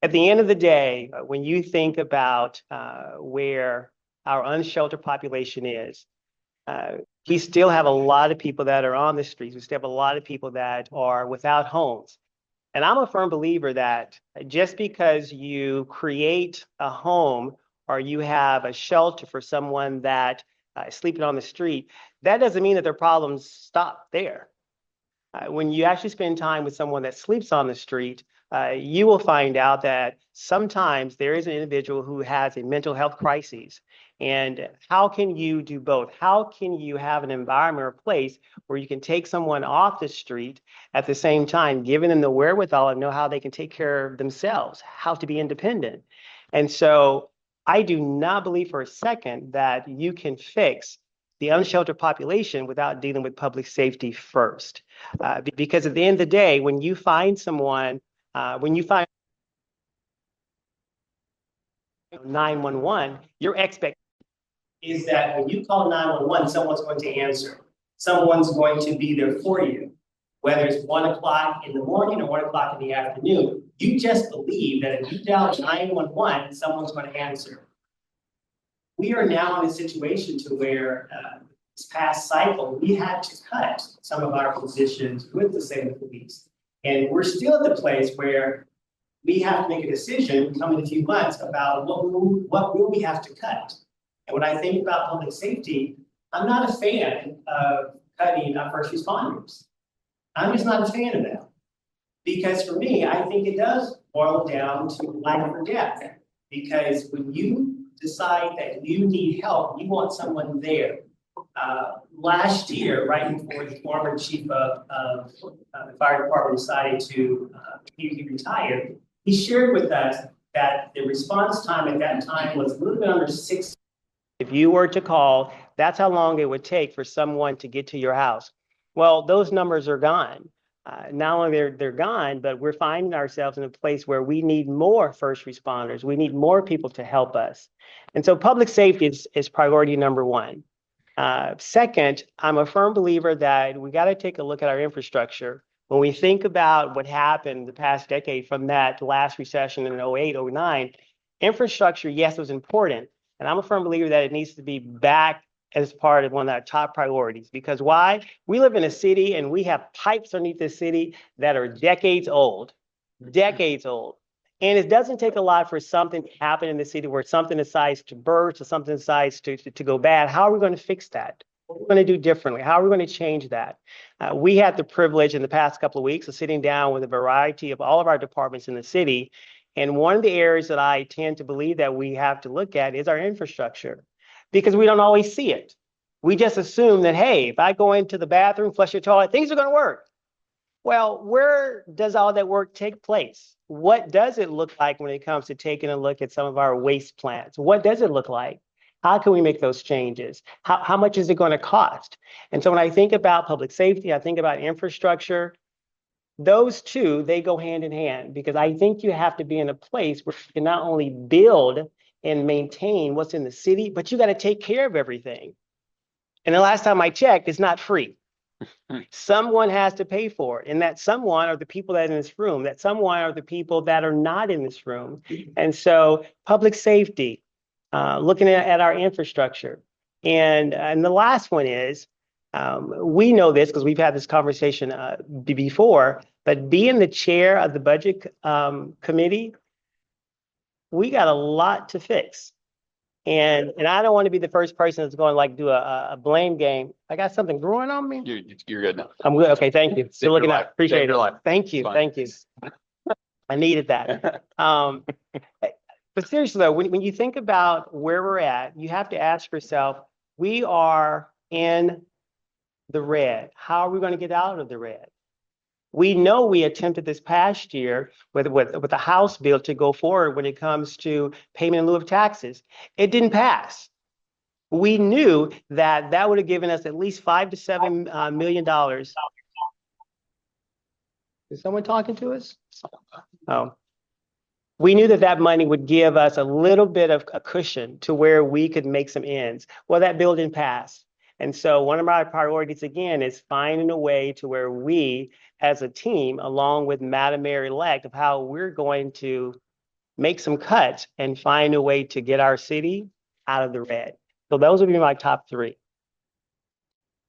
At the end of the day, when you think about where our unsheltered population is, we still have a lot of people that are on the streets. We still have a lot of people that are without homes. And I'm a firm believer that just because you create a home or you have a shelter for someone that is sleeping on the street, that doesn't mean that their problems stop there. When you actually spend time with someone that sleeps on the street, you will find out that sometimes there is an individual who has a mental health crisis. And how can you do both? How can you have an environment or place where you can take someone off the street at the same time, giving them the wherewithal and know how they can take care of themselves, how to be independent? And so I do not believe for a second that you can fix the unsheltered population without dealing with public safety first. Because at the end of the day, when you find someone, when you find 911, your expectation is that when you call 911, someone's going to answer. Someone's going to be there for you, whether it's 1 o'clock in the morning or 1 o'clock in the afternoon. You just believe that if you dial 911, someone's going to answer. We are now in a situation to where this past cycle, we had to cut some of our positions with the Salem Police. And we're still at the place where we have to make a decision coming in a few months about what will we have to cut. And when I think about public safety, I'm not a fan of cutting our first responders. I'm just not a fan of that. Because for me, I think it does boil down to life or death. Because when you decide that you need help, you want someone there. Last year, right before the former chief of the fire department decided to he retired, he shared with us that the response time at that time was a little bit under 6. If you were to call, that's how long it would take for someone to get to your house. Well, those numbers are gone. Not only they're gone, but we're finding ourselves in a place where we need more first responders. We need more people to help us. And so public safety is priority number 1. Second, I'm a firm believer that we got to take a look at our infrastructure. When we think about what happened the past decade from that last recession in 08, 09, infrastructure, yes, was important. And I'm a firm believer that it needs to be back as part of one of our top priorities. Because why? We live in a city and we have pipes underneath the city that are decades old. And it doesn't take a lot for something to happen in the city where something decides to burst or something decides to go bad. How are we going to fix that? What are we going to do differently? How are we going to change that? We had the privilege in the past couple of weeks of sitting down with a variety of all of our departments in the city. And one of the areas that I tend to believe that we have to look at is our infrastructure, because we don't always see it. We just assume that, hey, if I go into the bathroom, flush the toilet, things are going to work. Well, where does all that work take place? What does it look like when it comes to taking a look at some of our waste plants? What does it look like? How can we make those changes? How much is it going to cost? And so when I think about public safety, I think about infrastructure. Those two, they go hand in hand, because I think you have to be in a place where you can not only build and maintain what's in the city, but you got to take care of everything. And the last time I checked, it's not free. Someone has to pay for it. And that someone are the people that are in this room, that someone are the people that are not in this room. And so public safety, looking at our infrastructure. And the last one is, we know this because we've had this conversation before, but being the chair of the budget committee, we got a lot to fix. And I don't want to be the first person that's going to like do a blame game. I got something growing on me. You're good now. I'm good. Okay, thank you. Save Good looking your out. life. Appreciate Save it. your life. Thank you. Fine. Thank you. I needed that. But seriously though, when you think about where we're at, you have to ask yourself, we are in the red. How are we going to get out of the red? We know we attempted this past year with the House bill to go forward when it comes to payment in lieu of taxes. It didn't pass. We knew that that would have given us at least $5 to $7 million. Is someone talking to us? Oh. We knew that that money would give us a little bit of a cushion to where we could make some ends. Well, that bill didn't pass. And so one of my priorities, again, is finding a way to where we, as a team, along with Madam Mayor-elect, of how we're going to make some cuts and find a way to get our city out of the red. So those would be my top three.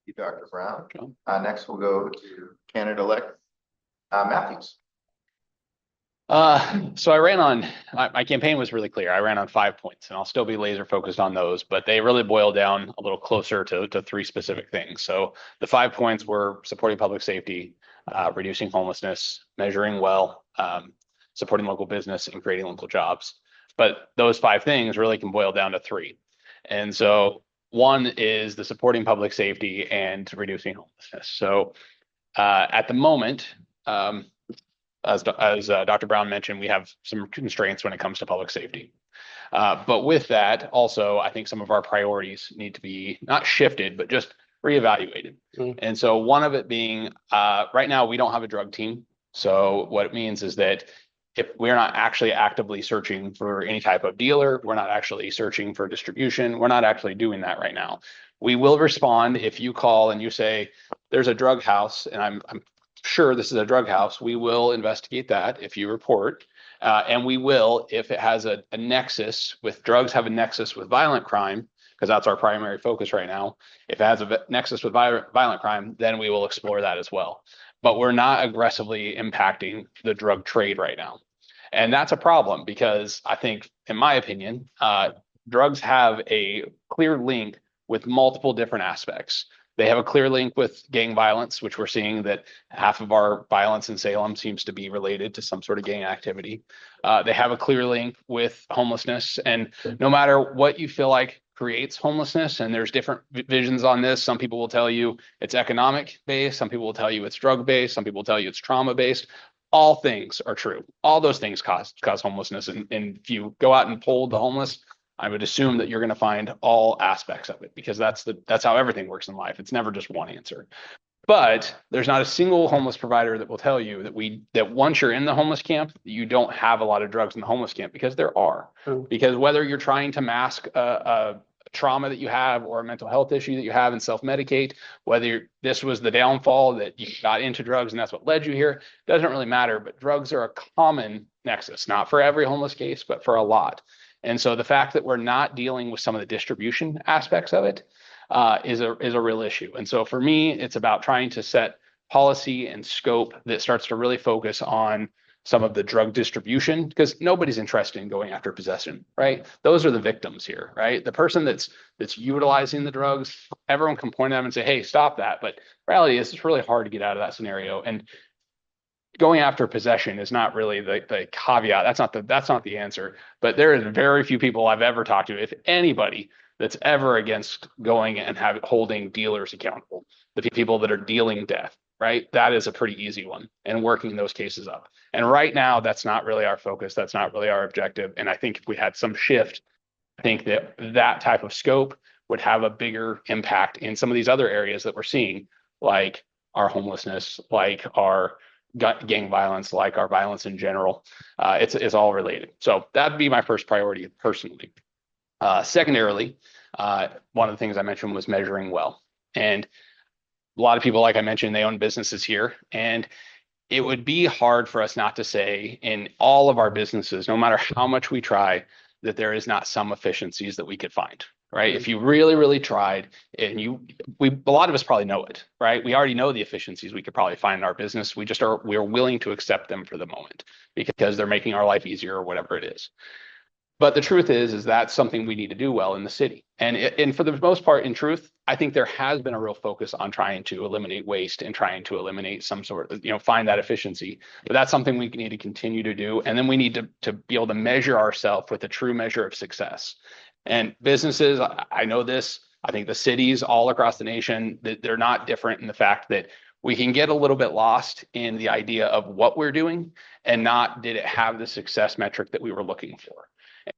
Thank you, Dr. Brown. Next, we'll go to candidate-elect Matthews. So I ran on, my campaign was really clear. I ran on 5 points, and I'll still be laser focused on those, but they really boil down a little closer to three specific things. So the 5 points were supporting public safety, reducing homelessness, measuring well, supporting local business, and creating local jobs. But those 5 things really can boil down to 3. And so one is the supporting public safety and reducing homelessness. So at the moment, as Dr. Brown mentioned, we have some constraints when it comes to public safety. But with that, also, I think some of our priorities need to be not shifted, but just reevaluated. And so one of it being, right now, we don't have a drug team. So what it means is that if we're not actually actively searching for any type of dealer, we're not actually searching for distribution, we're not actually doing that right now. We will respond if you call and you say, there's a drug house, and I'm sure this is a drug house, we will investigate that if you report. And we will, if it has a nexus with drugs, have a nexus with violent crime, because that's our primary focus right now. If it has a nexus with violent crime, then we will explore that as well. But we're not aggressively impacting the drug trade right now. And that's a problem because I think, in my opinion, drugs have a clear link with multiple different aspects. They have a clear link with gang violence, which we're seeing that half of our violence in Salem seems to be related to some sort of gang activity. They have a clear link with homelessness. And no matter what you feel like creates homelessness, and there's different visions on this, some people will tell you it's economic based, some people will tell you it's drug based, some people will tell you it's trauma based. All things are true. All those things cause homelessness. And if you go out and poll the homeless, I would assume that you're going to find all aspects of it, because that's how everything works in life. It's never just one answer. But there's not a single homeless provider that will tell you that once you're in the homeless camp, you don't have a lot of drugs in the homeless camp, because there are. Because whether you're trying to mask a trauma that you have or a mental health issue that you have and self-medicate, whether this was the downfall that you got into drugs and that's what led you here, doesn't really matter. But drugs are a common nexus, not for every homeless case, but for a lot. And so the fact that we're not dealing with some of the distribution aspects of it is a real issue. And so for me, it's about trying to set policy and scope that starts to really focus on some of the drug distribution, because nobody's interested in going after possession, right? Those are the victims here, right? The person that's utilizing the drugs, everyone can point at them and say, hey, stop that. But reality is, it's really hard to get out of that scenario. And going after possession is not really the caveat. That's not the answer. But there is very few people I've ever talked to, if anybody, that's ever against going and holding dealers accountable. The people that are dealing death, right? That is a pretty easy one, and working those cases up. And right now, that's not really our focus. That's not really our objective. And I think if we had some shift I think that that type of scope would have a bigger impact in some of these other areas that we're seeing, like our homelessness, like our gang violence, like our violence in general. It's all related. So that'd be my first priority personally. Secondarily, one of the things I mentioned was measuring well. And a lot of people, like I mentioned, they own businesses here. And it would be hard for us not to say in all of our businesses, no matter how much we try, that there is not some efficiencies that we could find, right? If you really, really tried and a lot of us probably know it, right? We already know the efficiencies we could probably find in our business. We're willing to accept them for the moment because they're making our life easier or whatever it is. But the truth is that's something we need to do well in the city. And for the most part, in truth, I think there has been a real focus on trying to eliminate waste and trying to eliminate some sort of, find that efficiency. But that's something we need to continue to do. And then we need to be able to measure ourselves with a true measure of success. And businesses, I know this, I think the cities all across the nation, they're not different in the fact that we can get a little bit lost in the idea of what we're doing and not did it have the success metric that we were looking for.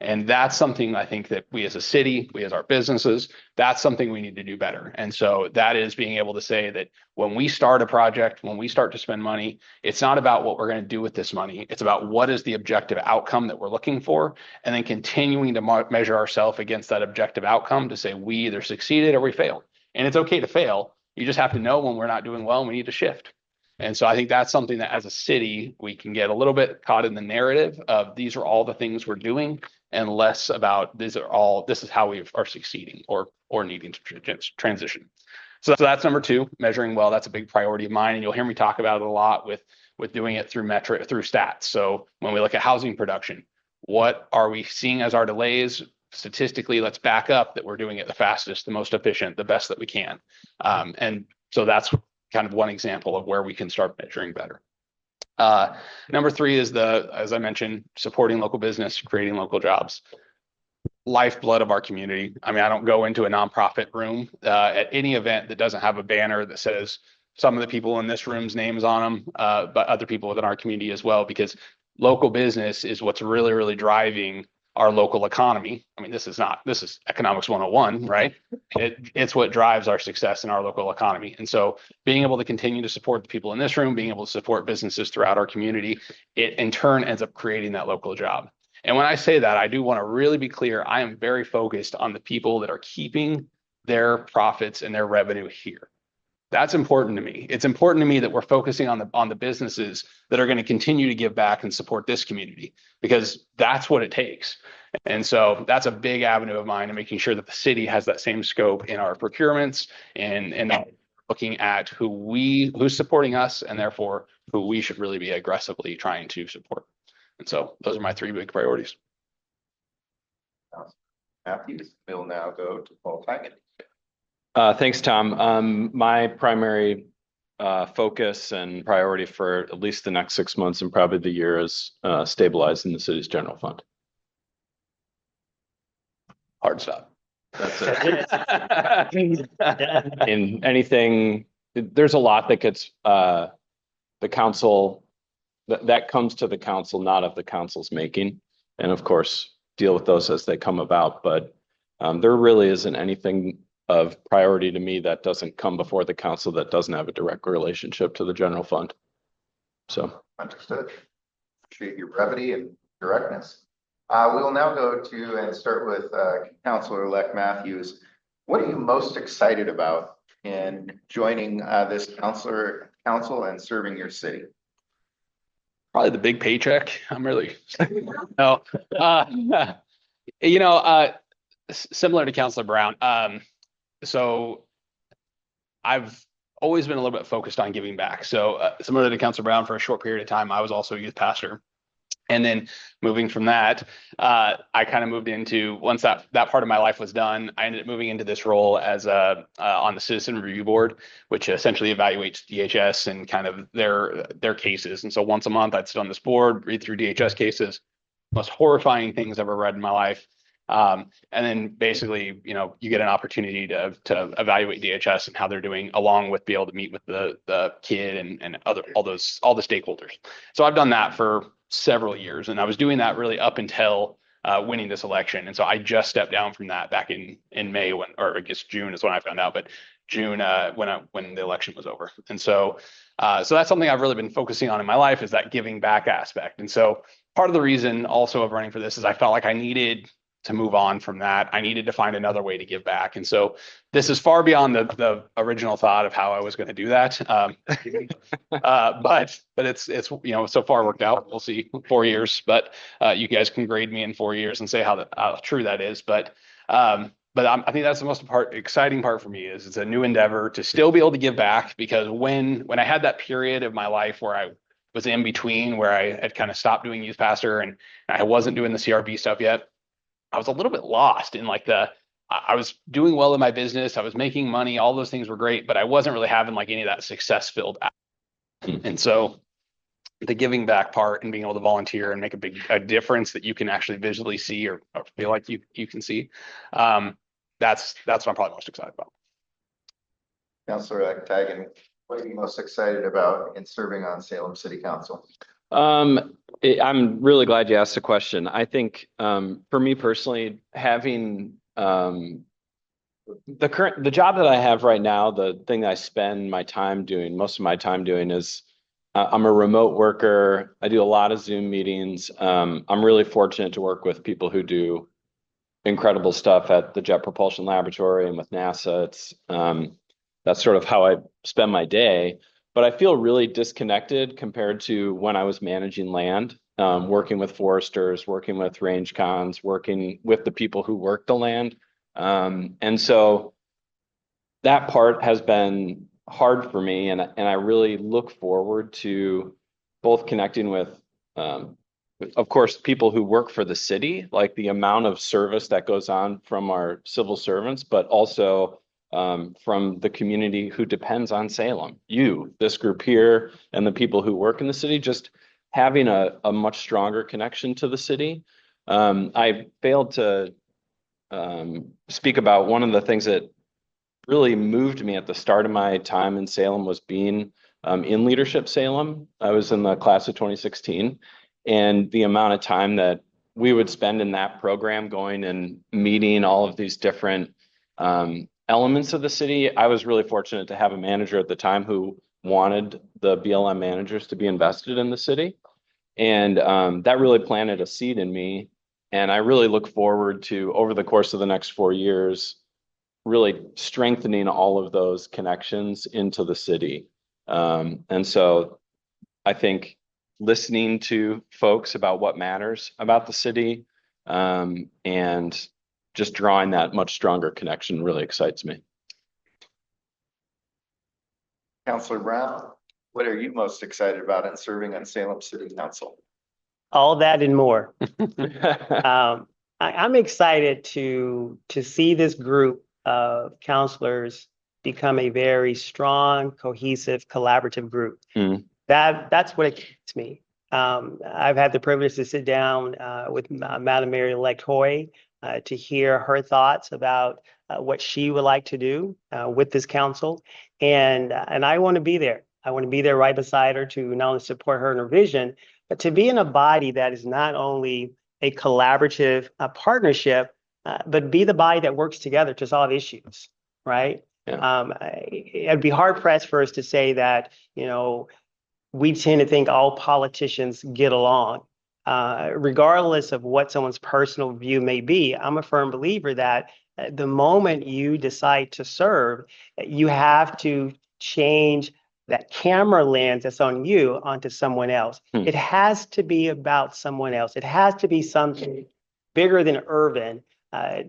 And that's something I think that we as a city, we as our businesses, that's something we need to do better. And so that is being able to say that when we start a project, when we start to spend money, it's not about what we're going to do with this money. It's about what is the objective outcome that we're looking for, and then continuing to measure ourselves against that objective outcome to say we either succeeded or we failed. And it's okay to fail. You just have to know when we're not doing well and we need to shift. And so I think that's something that as a city, we can get a little bit caught in the narrative of these are all the things we're doing and less about this is how we are succeeding or needing to transition. So that's number two, measuring well. That's a big priority of mine. And you'll hear me talk about it a lot with doing it through stats. So when we look at housing production, what are we seeing as our delays? Statistically, let's back up that we're doing it the fastest, the most efficient, the best that we can. And so that's kind of one example of where we can start measuring better. Number three is as I mentioned, supporting local business, creating local jobs. Lifeblood of our community. I mean, I don't go into a nonprofit room at any event that doesn't have a banner that says some of the people in this room's names on them, but other people within our community as well, because local business is what's really, really driving our local economy. I mean, this is economics 101, right? It's what drives our success in our local economy. And so being able to continue to support the people in this room, being able to support businesses throughout our community, it in turn ends up creating that local job. And when I say that, I do want to really be clear. I am very focused on the people that are keeping their profits and their revenue here. That's important to me. It's important to me that we're focusing on the businesses that are going to continue to give back and support this community, because that's what it takes. And so that's a big avenue of mine, and making sure that the city has that same scope in our procurements and looking at who's supporting us, and therefore who we should really be aggressively trying to support. And so those are my three big priorities. Matthew, we'll now go to Paul Tigan. Thanks, Tom. My primary focus and priority for at least the next 6 months and probably the year is stabilizing the city's general fund. Hard stop. That's it. In anything, there's a lot that gets the council that comes to the council, not of the council's making, and of course deal with those as they come about. But there really isn't anything of priority to me that doesn't come before the council that doesn't have a direct relationship to the general fund. So understood. Appreciate your brevity and directness. We will now go to and start with Councilor-elect Matthews. What are you most excited about in joining this council and serving your city? Probably the big paycheck. I'm really no. Similar to Councilor Brown. So I've always been a little bit focused on giving back. So similar to Councilor Brown, for a short period of time, I was also a youth pastor. And then moving from that, I kind of moved into, once that part of my life was done, I ended up moving into this role as on the Citizen Review Board, which essentially evaluates DHS and kind of their cases. And so once a month, I'd sit on this board, read through DHS cases, most horrifying things I've ever read in my life. And then basically, you get an opportunity to evaluate DHS and how they're doing, along with be able to meet with the kid and all the stakeholders. So I've done that for several years, and I was doing that really up until winning this election. And so I just stepped down from that back in May or I guess June is when I found out, but June when the election was over. And so that's something I've really been focusing on in my life, is that giving back aspect. And so part of the reason also of running for this is I felt like I needed to move on from that. I needed to find another way to give back. And so this is far beyond the original thought of how I was going to do that. But it's so far worked out. We'll see 4 years, but you guys can grade me in 4 years and say how true that is. But I think that's the most exciting part for me is it's a new endeavor to still be able to give back, because when I had that period of my life where I was in between, where I had kind of stopped doing youth pastor and I wasn't doing the CRB stuff yet, I was a little bit lost in I was doing well in my business. I was making money. All those things were great, but I wasn't really having any of that success filled. And so the giving back part and being able to volunteer and make a difference that you can actually visually see or feel like you can see. That's what I'm probably most excited about. Councilor Tigan, what are you most excited about in serving on Salem City Council? I'm really glad you asked the question. I think for me personally, having the job that I have right now, the thing that I spend my time doing, most of my time doing, is I'm a remote worker. I do a lot of Zoom meetings. I'm really fortunate to work with people who do incredible stuff at the Jet Propulsion Laboratory and with NASA. That's sort of how I spend my day. But I feel really disconnected compared to when I was managing land, working with foresters, working with range cons, working with the people who work the land. And so that part has been hard for me. And I really look forward to both connecting with, of course, people who work for the city, like the amount of service that goes on from our civil servants, but also from the community who depends on Salem, this group here, and the people who work in the city, just having a much stronger connection to the city. I failed to speak about one of the things that really moved me at the start of my time in Salem was being in Leadership Salem. I was in the class of 2016, and the amount of time that we would spend in that program going and meeting all of these different elements of the city. I was really fortunate to have a manager at the time who wanted the BLM managers to be invested in the city. And that really planted a seed in me. And I really look forward to, over the course of the next 4 years, really strengthening all of those connections into the city. And so I think listening to folks about what matters about the city and just drawing that much stronger connection really excites me. Councilor Brown, what are you most excited about in serving on Salem City Council? All that and more. I'm excited to see this group of counselors become a very strong, cohesive, collaborative group. That's what excites me. I've had the privilege to sit down with Madam Mayor-elect Hoy to hear her thoughts about what she would like to do with this council. And I want to be there. I want to be there right beside her to not only support her in her vision, but to be in a body that is not only a collaborative partnership, but be the body that works together to solve issues, right? Yeah. It'd be hard pressed for us to say that, we tend to think all politicians get along. Regardless of what someone's personal view may be, I'm a firm believer that the moment you decide to serve, you have to change that camera lens that's on you onto someone else. It has to be about someone else. It has to be something bigger than Irvin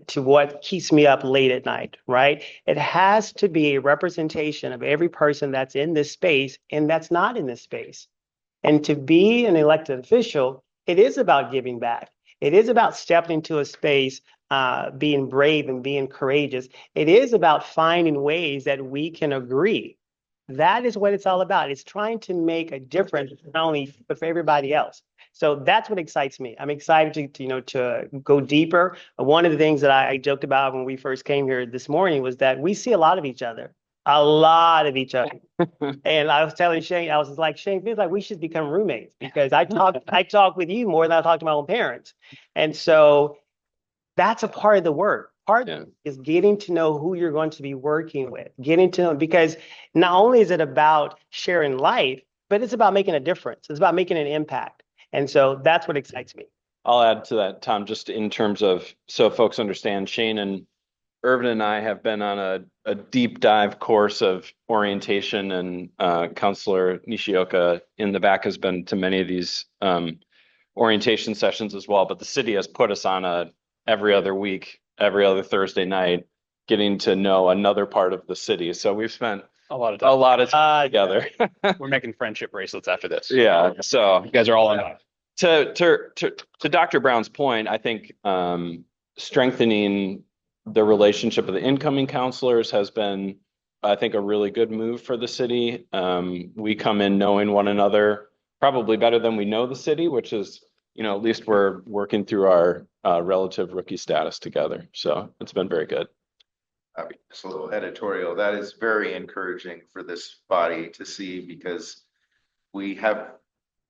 to what keeps me up late at night, right? It has to be a representation of every person that's in this space and that's not in this space. And to be an elected official, it is about giving back. It is about stepping into a space, being brave and being courageous. It is about finding ways that we can agree. That is what it's all about. It's trying to make a difference, not only but for everybody else. So that's what excites me. I'm excited to go deeper. One of the things that I joked about when we first came here this morning was that we see a lot of each other. A lot of each other. And I was telling Shane, I was like, Shane, feels like we should become roommates because I talk with you more than I talk to my own parents. And so that's a part of the work. Yeah. Is getting to know who you're going to be working with, getting to know, because not only is it about sharing life, but it's about making a difference. It's about making an impact. And so that's what excites me. I'll add to that, Tom, just in terms of, so folks understand, Shane and Irvin and I have been on a deep dive course of orientation, and Counselor Nishioka in the back has been to many of these orientation sessions as well. But the city has put us on a every other week, every other Thursday night, getting to know another part of the city. So we've spent A lot of a time. lot of time together. We're making friendship bracelets after this. Yeah. So You guys are all in. to Dr. Brown's point, I think strengthening the relationship of the incoming counselors has been, I think, a really good move for the city. We come in knowing one another probably better than we know the city, which is, at least we're working through our relative rookie status together. So it's been very good. Just a little editorial. That is very encouraging for this body to see, because we have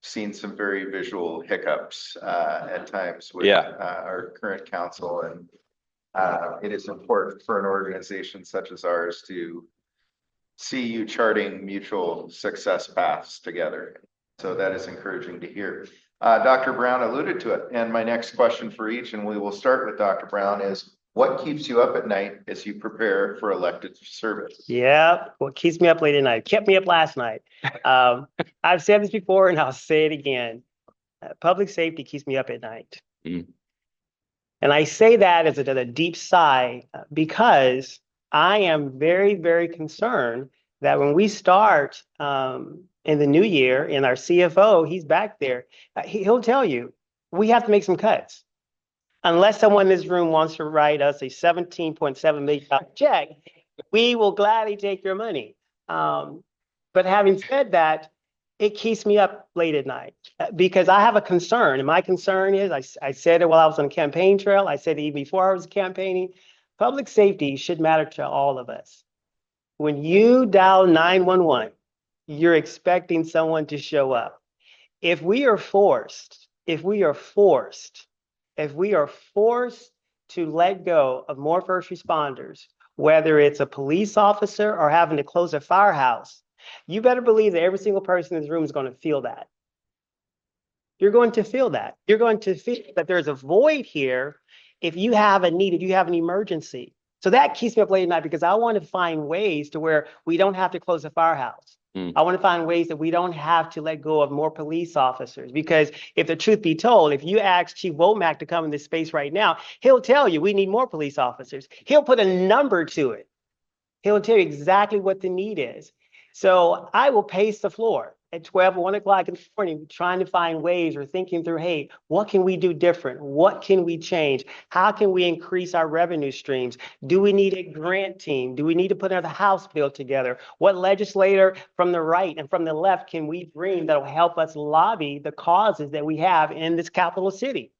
seen some very visual hiccups at times with our current council, and it is important for an organization such as ours to see you charting mutual success paths together. So that is encouraging to hear. Dr. Brown alluded to it, and my next question for each, and we will start with Dr. Brown, is what keeps you up at night as you prepare for elected service? Yeah, what keeps me up late at night kept me up last night. I've said this before and I'll say it again. Public safety keeps me up at night. Mm. And I say that as a deep sigh because I am very, very concerned that when we start in the new year, and our CFO, he's back there, he'll tell you, we have to make some cuts. Unless someone in this room wants to write us a $17.7 million check, we will gladly take your money. But having said that, it keeps me up late at night because I have a concern. And my concern is, I said it while I was on the campaign trail. I said it even before I was campaigning. Public safety should matter to all of us. When you dial 911, you're expecting someone to show up. If we are forced to let go of more first responders, whether it's a police officer or having to close a firehouse, you better believe that every single person in this room is going to feel that. You're going to feel that. You're going to feel that there's a void here if you have a need, if you have an emergency. So that keeps me up late at night because I want to find ways to where we don't have to close a firehouse. I want to find ways that we don't have to let go of more police officers, because if the truth be told, if you ask Chief Womack to come in this space right now, he'll tell you we need more police officers. He'll put a number to it. He'll tell you exactly what the need is. So I will pace the floor at 12 or 1 o'clock in the morning, trying to find ways or thinking through, hey, what can we do different? What can we change? How can we increase our revenue streams? Do we need a grant team? Do we need to put another House bill together? What legislator from the right and from the left can we bring that will help us lobby the causes that we have in this capital city?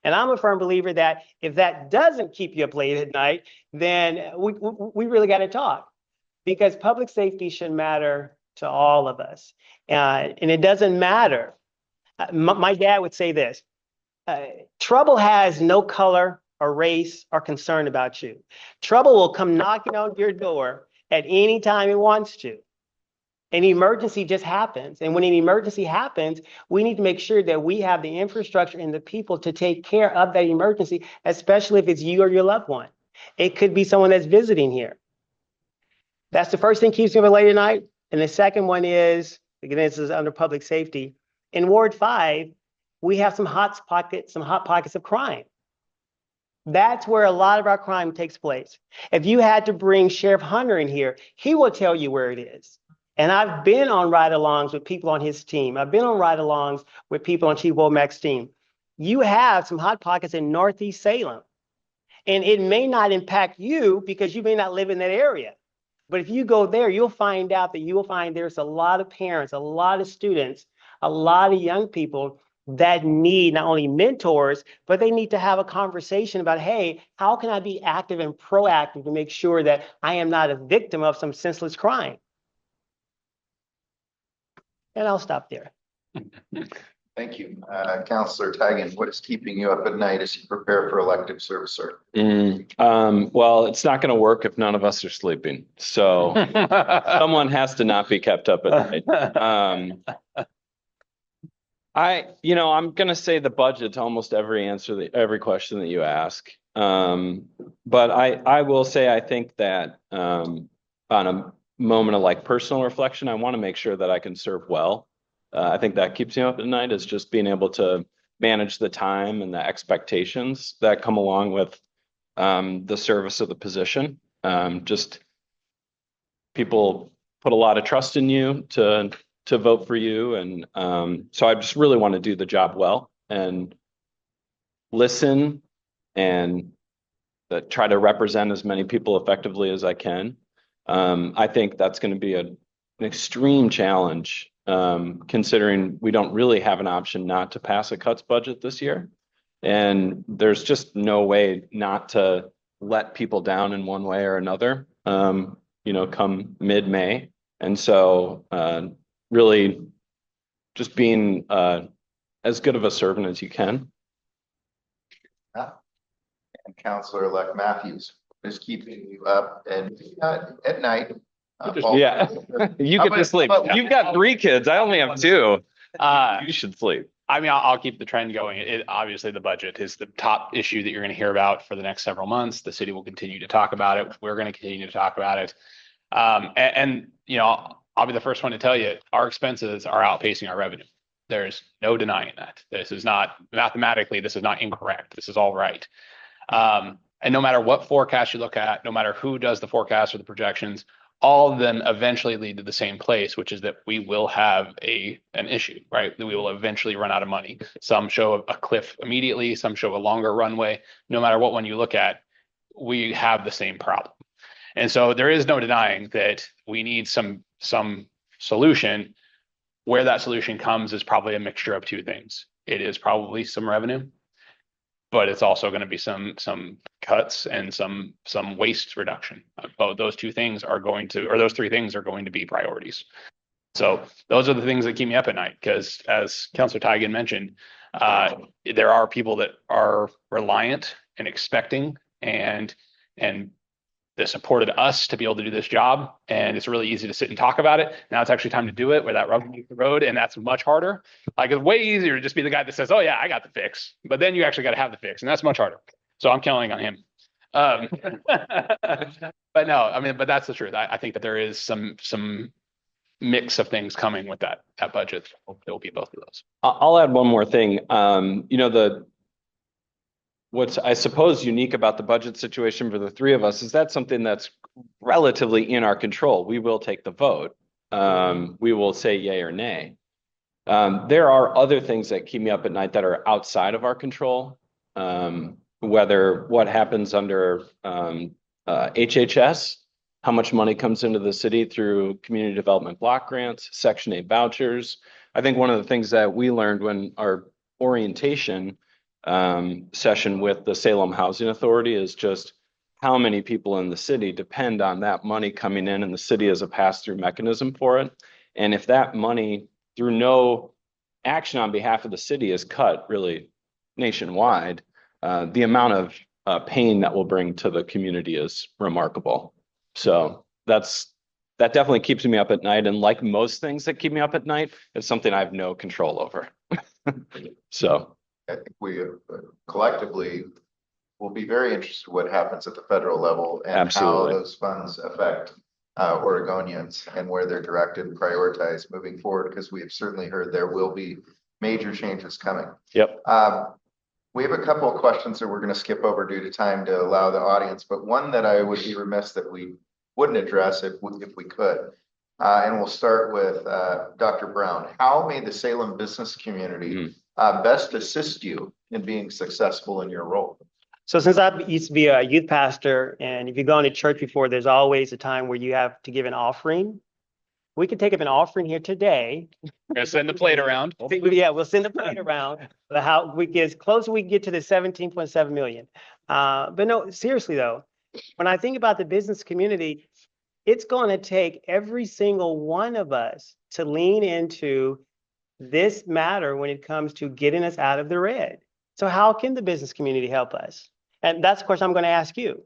And I'm a firm believer that if that doesn't keep you up late at night, then we really got to talk, because public safety should matter to all of us. And it doesn't matter. My dad would say this, trouble has no color or race or concern about you. Trouble will come knocking on your door at any time it wants to. An emergency just happens. And when an emergency happens, we need to make sure that we have the infrastructure and the people to take care of that emergency, especially if it's you or your loved one. It could be someone that's visiting here. That's the first thing keeps me up late at night. And the second one is, again, this is under public safety. In Ward 5, we have some hot pockets of crime. That's where a lot of our crime takes place. If you had to bring Sheriff Hunter in here, he will tell you where it is. And I've been on ride-alongs with people on his team. I've been on ride-alongs with people on Chief Womack's team. You have some hot pockets in Northeast Salem. And it may not impact you because you may not live in that area. But if you go there, you'll find out that there's a lot of parents, a lot of students, a lot of young people that need not only mentors, but they need to have a conversation about, hey, how can I be active and proactive to make sure that I am not a victim of some senseless crime? And I'll stop there. Thank you. Councillor Tigan, what is keeping you up at night as you prepare for elective service, sir? Well, it's not going to work if none of us are sleeping. So someone has to not be kept up at night. I'm going to say the budget to almost every question that you ask. But I will say, I think that on a moment of like personal reflection, I want to make sure that I can serve well. I think that keeps me up at night, is just being able to manage the time and the expectations that come along with the service of the position. Just people put a lot of trust in you to vote for you. And so I just really want to do the job well and listen and try to represent as many people effectively as I can. I think that's going to be an extreme challenge, considering we don't really have an option not to pass a cuts budget this year. And there's just no way not to let people down in one way or another, come mid-May. And so really just being as good of a servant as you can. And Councillor-elect Matthews is keeping you up and at night. Yeah, you get to sleep. You've got 3 kids. I only have 2. You should sleep. I mean, I'll keep the trend going. Obviously, the budget is the top issue that you're going to hear about for the next several months. The city will continue to talk about it. We're going to continue to talk about it. I'll be the first one to tell you, our expenses are outpacing our revenue. There's no denying that. This is not mathematically, this is not incorrect. This is all right. And no matter what forecast you look at, no matter who does the forecast or the projections, all of them eventually lead to the same place, which is that we will have an issue, right? That we will eventually run out of money. Some show a cliff immediately, some show a longer runway. No matter what one you look at, we have the same problem. And so there is no denying that we need some solution. Where that solution comes is probably a mixture of 2 things. It is probably some revenue, but it's also going to be some cuts and some waste reduction. Both those 2 things are going to, or those 3 things are going to be priorities. So those are the things that keep me up at night, because as Councilor Tigan mentioned, there are people that are reliant and expecting and that supported us to be able to do this job. And it's really easy to sit and talk about it. Now it's actually time to do it, where that rubber meets the road. And that's much harder. Like, it's way easier to just be the guy that says, oh yeah, I got the fix. But then you actually got to have the fix. And that's much harder. So I'm counting on him. But no, I mean, but that's the truth. I think that there is some mix of things coming with that budget. There will be both of those. I'll add one more thing. What's, I suppose, unique about the budget situation for the 3 of us is that's something that's relatively in our control. We will take the vote. We will say yay or nay. There are other things that keep me up at night that are outside of our control. Whether what happens under HHS, how much money comes into the city through community development block grants, Section 8 vouchers. I think one of the things that we learned when our orientation session with the Salem Housing Authority is just how many people in the city depend on that money coming in, and the city as a pass-through mechanism for it. And if that money, through no action on behalf of the city, is cut really nationwide, the amount of pain that will bring to the community is remarkable. So that definitely keeps me up at night. And like most things that keep me up at night, it's something I have no control over. So I think we collectively will be very interested in what happens at the federal level and Absolutely. how those funds affect Oregonians and where they're directed and prioritized moving forward, because we have certainly heard there will be major changes coming. Yep. We have a couple of questions that we're going to skip over due to time to allow the audience, but one that I would be remiss that we wouldn't address if we could. And we'll start with Dr. Brown. How may the Salem business community best assist you in being successful in your role? So since I used to be a youth pastor, and if you've gone to church before, there's always a time where you have to give an offering. we can take up an offering here today. We're gonna send the plate around. Yeah, we'll send the plane around, how we get as close as we can get to the 17.7 million. But no, seriously though, when I think about the business community, it's going to take every single one of us to lean into this matter when it comes to getting us out of the red. So how can the business community help us? And that's the question I'm going to ask you.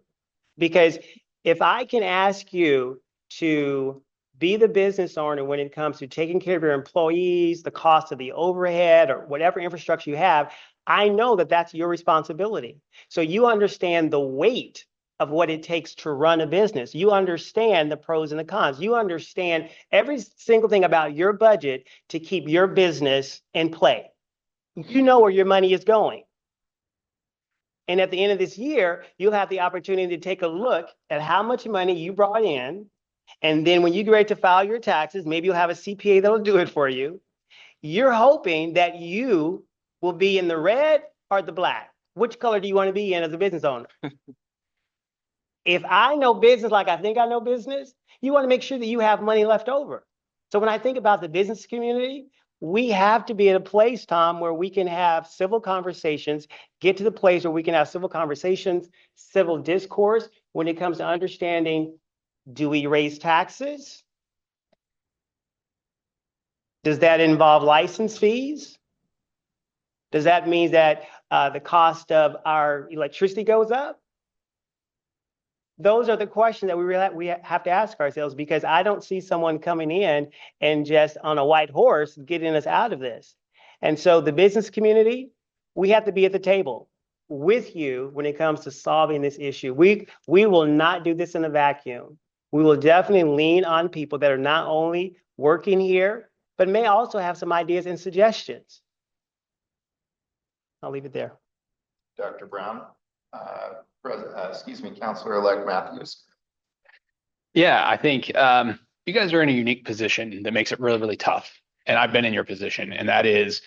Because if I can ask you to be the business owner when it comes to taking care of your employees, the cost of the overhead, or whatever infrastructure you have, I know that that's your responsibility. So you understand the weight of what it takes to run a business. You understand the pros and the cons. You understand every single thing about your budget to keep your business in play. You know where your money is going. And at the end of this year, you'll have the opportunity to take a look at how much money you brought in. And then when you get ready to file your taxes, maybe you'll have a CPA that'll do it for you. You're hoping that you will be in the red or the black. Which color do you want to be in as a business owner? If I know business like I think I know business, you want to make sure that you have money left over. So when I think about the business community, we have to be at a place, Tom, where we can have civil conversations, get to the place where we can have civil conversations, civil discourse when it comes to understanding, do we raise taxes? Does that involve license fees? Does that mean that the cost of our electricity goes up? Those are the questions that we have to ask ourselves, because I don't see someone coming in and just on a white horse getting us out of this. And so the business community, we have to be at the table with you when it comes to solving this issue. We will not do this in a vacuum. We will definitely lean on people that are not only working here, but may also have some ideas and suggestions. I'll leave it there. Dr. Brown, Councilor-elect Matthews. Yeah, I think you guys are in a unique position that makes it really, really tough. And I've been in your position, and that is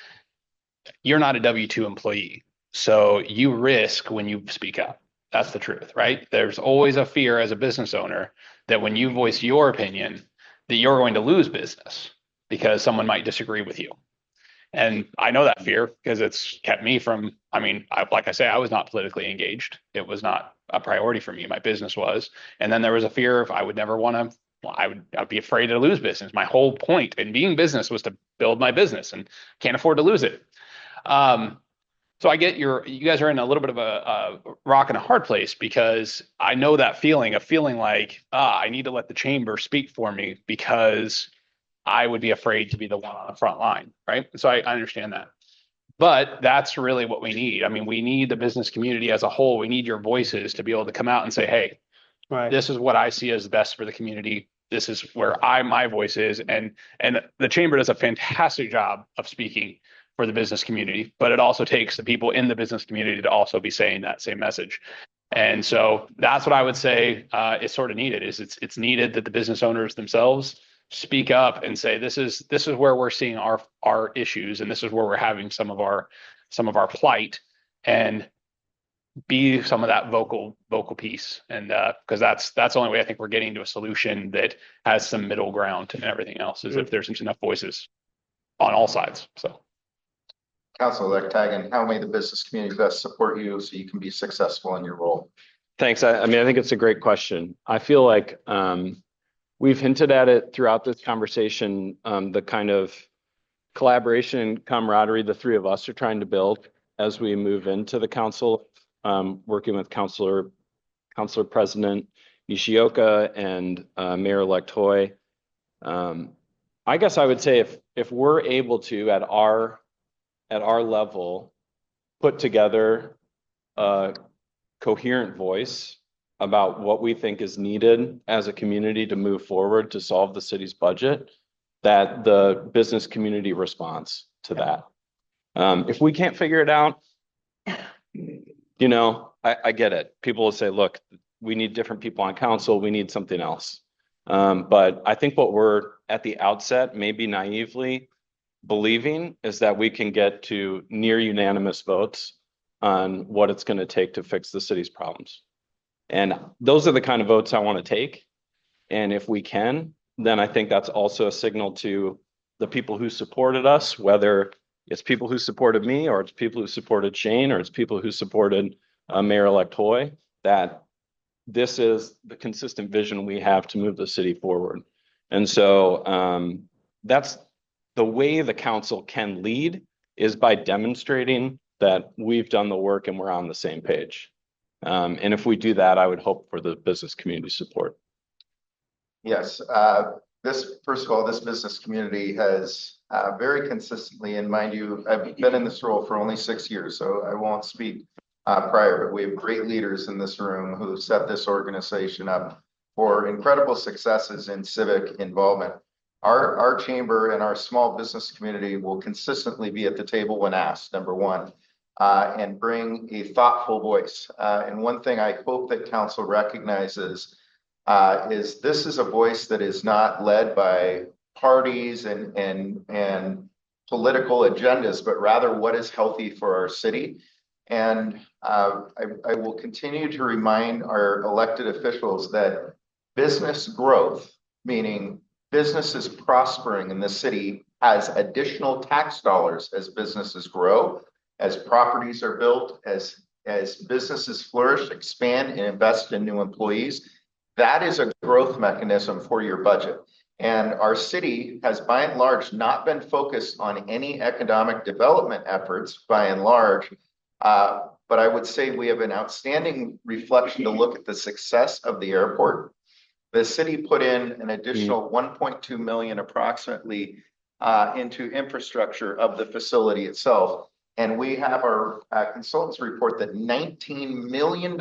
you're not a W-2 employee. So you risk when you speak up. That's the truth, right? There's always a fear as a business owner that when you voice your opinion, that you're going to lose business because someone might disagree with you. And I know that fear because it's kept me from, like I say, I was not politically engaged. It was not a priority for me. My business was. And then there was a fear of I would never want to, I'd be afraid to lose business. My whole point in being business was to build my business and can't afford to lose it. So I get you guys are in a little bit of a rock and a hard place, because I know that feeling of feeling like, I need to let the chamber speak for me because I would be afraid to be the one on the front line, right? So I understand that. But that's really what we need. We need the business community as a whole. We need your voices to be able to come out and say, hey, Right. This is what I see as best for the community. This is where my voice is. And the chamber does a fantastic job of speaking for the business community, but it also takes the people in the business community to also be saying that same message. And so that's what I would say is sort of needed. It's needed that the business owners themselves speak up and say, this is where we're seeing our issues, and this is where we're having some of our plight, and be some of that vocal piece. And because that's the only way I think we're getting to a solution that has some middle ground, and everything else is if there's enough voices on all sides. So Councilor-elect Tigan, how may the business community best support you so you can be successful in your role? Thanks. I think it's a great question. I feel like we've hinted at it throughout this conversation, the kind of collaboration and camaraderie the three of us are trying to build as we move into the council, working with Councilor President Nishioka and Mayor-elect Hoy. I guess I would say if we're able to, at our level, put together a coherent voice about what we think is needed as a community to move forward to solve the city's budget, that the business community responds to that. If we can't figure it out, I get it. People will say, look, we need different people on council. We need something else. But I think what we're at the outset, maybe naively believing, is that we can get to near unanimous votes on what it's going to take to fix the city's problems. And those are the kind of votes I want to take. And if we can, then I think that's also a signal to the people who supported us, whether it's people who supported me, or it's people who supported Shane, or it's people who supported Mayor-elect Hoy, that this is the consistent vision we have to move the city forward. And so that's the way the council can lead, is by demonstrating that we've done the work and we're on the same page. And if we do that, I would hope for the business community support. Yes, first of all, this business community has very consistently, and mind you, I've been in this role for only 6 years, so I won't speak prior, but we have great leaders in this room who set this organization up for incredible successes in civic involvement. Our chamber and our small business community will consistently be at the table when asked, number one, and bring a thoughtful voice. And one thing I hope that council recognizes is this is a voice that is not led by parties and political agendas, but rather what is healthy for our city. And I will continue to remind our elected officials that business growth, meaning businesses prospering in the city, has additional tax dollars as businesses grow, as properties are built, as businesses flourish, expand, and invest in new employees. That is a growth mechanism for your budget. And our city has, by and large, not been focused on any economic development efforts, by and large. But I would say we have an outstanding reflection to look at the success of the airport. The city put in an additional 1.2 million approximately into infrastructure of the facility itself. And we have our consultants report that $19 million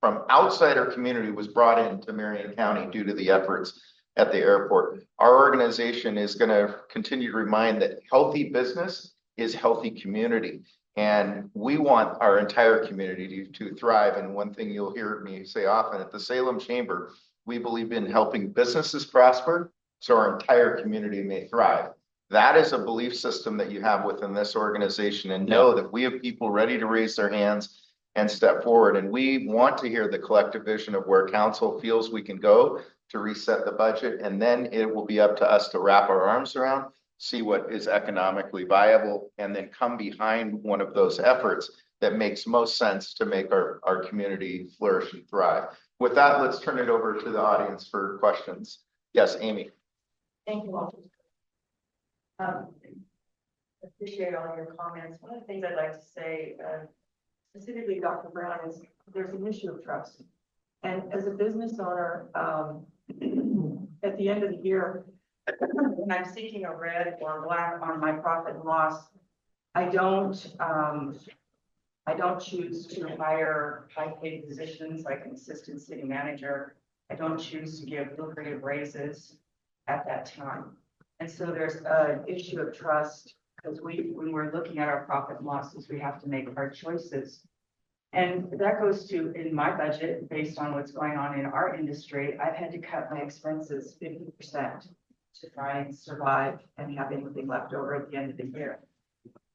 from outside our community was brought into Marion County due to the efforts at the airport. Our organization is going to continue to remind that healthy business is healthy community. And we want our entire community to thrive. And one thing you'll hear me say often at the Salem Chamber, we believe in helping businesses prosper so our entire community may thrive. That is a belief system that you have within this organization, and know that we have people ready to raise their hands and step forward. And we want to hear the collective vision of where council feels we can go to reset the budget. And then it will be up to us to wrap our arms around, see what is economically viable, and then come behind one of those efforts that makes most sense to make our community flourish and thrive. With that, let's turn it over to the audience for questions. Yes, Amy. Thank you, Walter. Appreciate all your comments. One of the things I'd like to say, specifically Dr. Brown, is there's an issue of trust. And as a business owner, at the end of the year, when I'm seeking a red or black on my profit and loss, I don't choose to hire high-paid positions like an assistant city manager. I don't choose to give lucrative raises at that time. And so there's an issue of trust, because when we're looking at our profit and losses, we have to make hard choices. And that goes to, in my budget, based on what's going on in our industry, I've had to cut my expenses 50% to try and survive and have anything left over at the end of the year.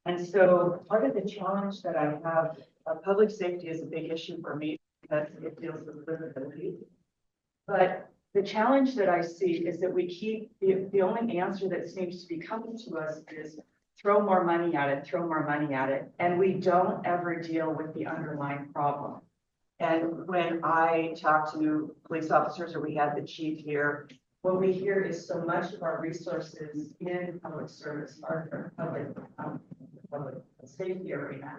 And so part of the challenge that I have, public safety is a big issue for me because it deals with livability. But the challenge that I see is that we keep, the only answer that seems to be coming to us is throw more money at it, throw more money at it. And we don't ever deal with the underlying problem. And when I talk to police officers, or we had the chief here, what we hear is so much of our resources in public service or public safety arena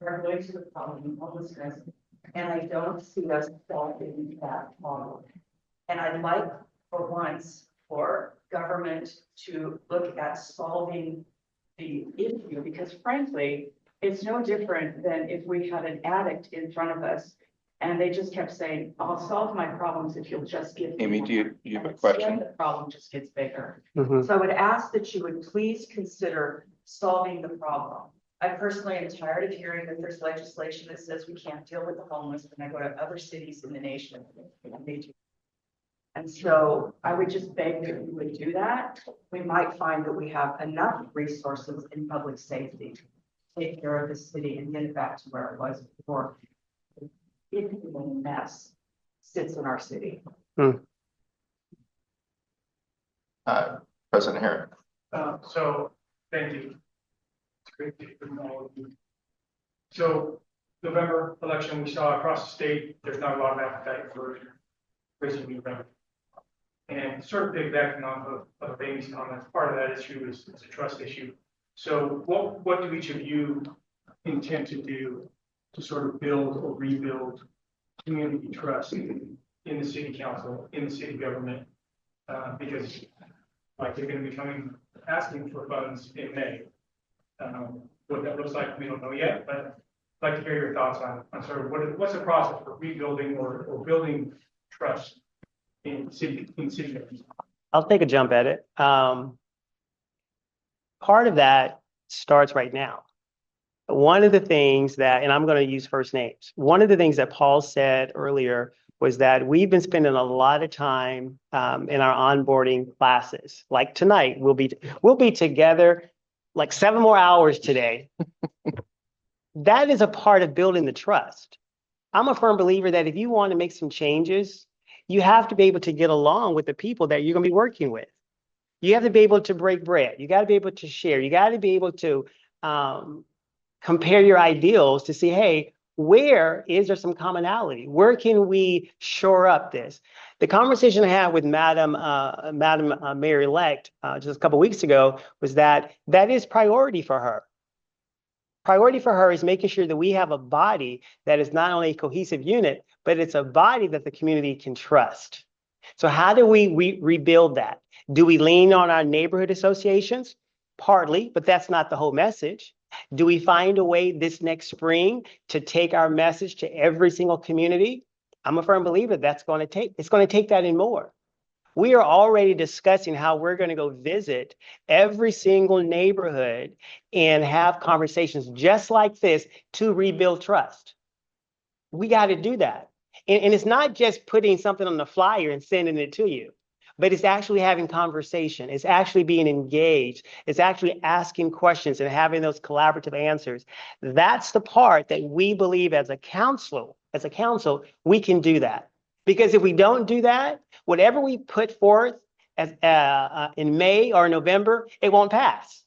are going to the problem of homelessness. And I don't see us solving that problem. And I'd like for once for government to look at solving the issue, because frankly, it's no different than if we had an addict in front of us and they just kept saying, I'll solve my problems if you'll just give me. Amy, do you have a question? The problem just gets bigger. Mhm. So I would ask that you would please consider solving the problem. I personally am tired of hearing that there's legislation that says we can't deal with the homeless when I go to other cities in the nation. And they do. And so I would just beg that we would do that. We might find that we have enough resources in public safety to take care of the city and get it back to where it was before. If the mess sits in our city. President Herring. So thank you. It's great to hear from all of you. So November election, we saw across the state, there's not a lot of appetite for raising new revenue. And sort of piggybacking off of Amy's comments, part of that issue is a trust issue. So what do each of you intend to do to sort of build or rebuild community trust in the city council, in the city government? Because like they're going to be asking for funds in May. What that looks like, we don't know yet, but I'd like to hear your thoughts on sort of what's the process for rebuilding or building trust in city government. I'll take a jump at it. Part of that starts right now. One of the things that, and I'm going to use first names, one of the things that Paul said earlier was that we've been spending a lot of time in our onboarding classes. Like tonight, we'll be together like 7 more hours today. That is a part of building the trust. I'm a firm believer that if you want to make some changes, you have to be able to get along with the people that you're going to be working with. You have to be able to break bread. You got to be able to share. You got to be able to compare your ideals to see, hey, where is there some commonality? Where can we shore up this? The conversation I had with Madam Mayor-elect just a couple of weeks ago was that is priority for her. Priority for her is making sure that we have a body that is not only a cohesive unit, but it's a body that the community can trust. So how do we rebuild that? Do we lean on our neighborhood associations? Partly, but that's not the whole message. Do we find a way this next spring to take our message to every single community? I'm a firm believer it's going to take that and more. We are already discussing how we're going to go visit every single neighborhood and have conversations just like this to rebuild trust. We got to do that. And it's not just putting something on the flyer and sending it to you, but it's actually having conversation. It's actually being engaged. It's actually asking questions and having those collaborative answers. That's the part that we believe as a council, we can do that. Because if we don't do that, whatever we put forth as in May or November, it won't pass.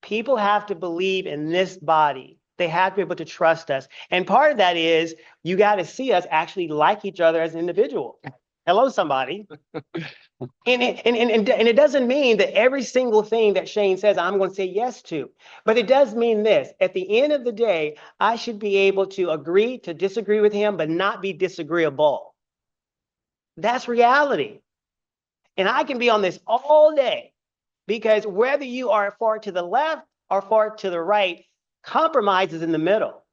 People have to believe in this body. They have to be able to trust us. And part of that is you got to see us actually like each other as an individual. Hello, somebody. And it doesn't mean that every single thing that Shane says, I'm going to say yes to. But it does mean this. At the end of the day, I should be able to agree to disagree with him, but not be disagreeable. That's reality. And I can be on this all day because whether you are far to the left or far to the right, compromise is in the middle.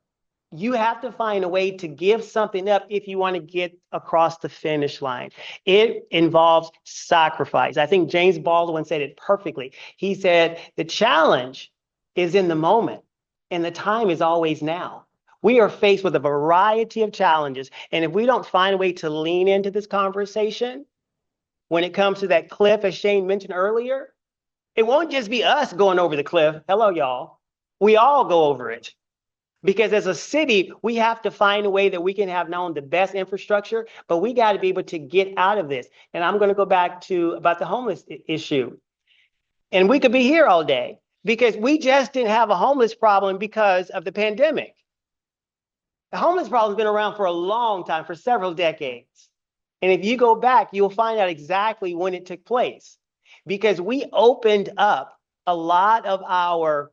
You have to find a way to give something up if you want to get across the finish line. It involves sacrifice. I think James Baldwin said it perfectly. He said, the challenge is in the moment and the time is always now. We are faced with a variety of challenges. And if we don't find a way to lean into this conversation, when it comes to that cliff, as Shane mentioned earlier, it won't just be us going over the cliff. Hello, y'all. We all go over it. Because as a city, we have to find a way that we can have not only the best infrastructure, but we got to be able to get out of this. And I'm going to go back to about the homeless issue. And we could be here all day because we just didn't have a homeless problem because of the pandemic. The homeless problem has been around for a long time, for several decades. And if you go back, you'll find out exactly when it took place. Because we opened up a lot of our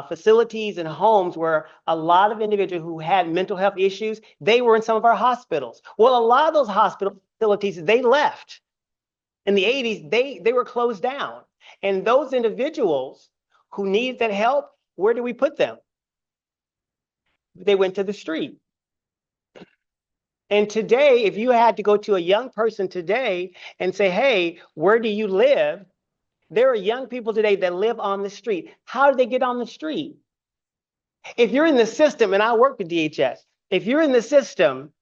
facilities and homes where a lot of individuals who had mental health issues, they were in some of our hospitals. Well, a lot of those hospital facilities, they left. In the 80s, they were closed down. And those individuals who needed that help, where do we put them? They went to the street. And today, if you had to go to a young person today and say, hey, where do you live? There are young people today that live on the street. How do they get on the street? If you're in the system, and I work with DHS, if you're in the system,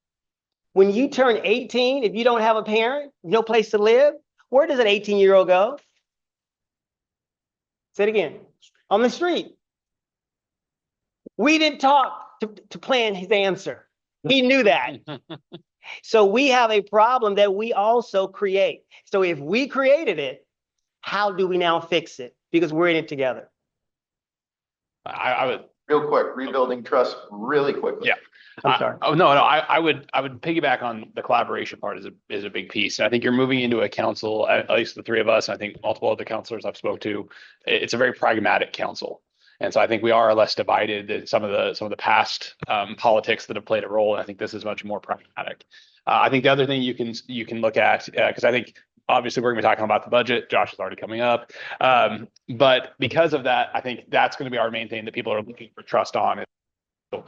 when you turn 18, if you don't have a parent, no place to live, where does an 18-year-old go? Say it again. On the street. We didn't talk to plan his answer. He knew that. So we have a problem that we also create. So if we created it, how do we now fix it? Because we're in it together. I would, Real quick, rebuilding trust really quickly. Yeah. I'm sorry. Oh, no, I would piggyback on the collaboration part is a big piece. And I think you're moving into a council, at least the three of us, I think multiple other counselors I've spoke to, it's a very pragmatic council. And so I think we are less divided than some of the past politics that have played a role. And I think this is much more pragmatic. I think the other thing you can look at, because I think obviously we're going to be talking about the budget. Josh is already coming up. But because of that, I think that's going to be our main thing that people are looking for trust on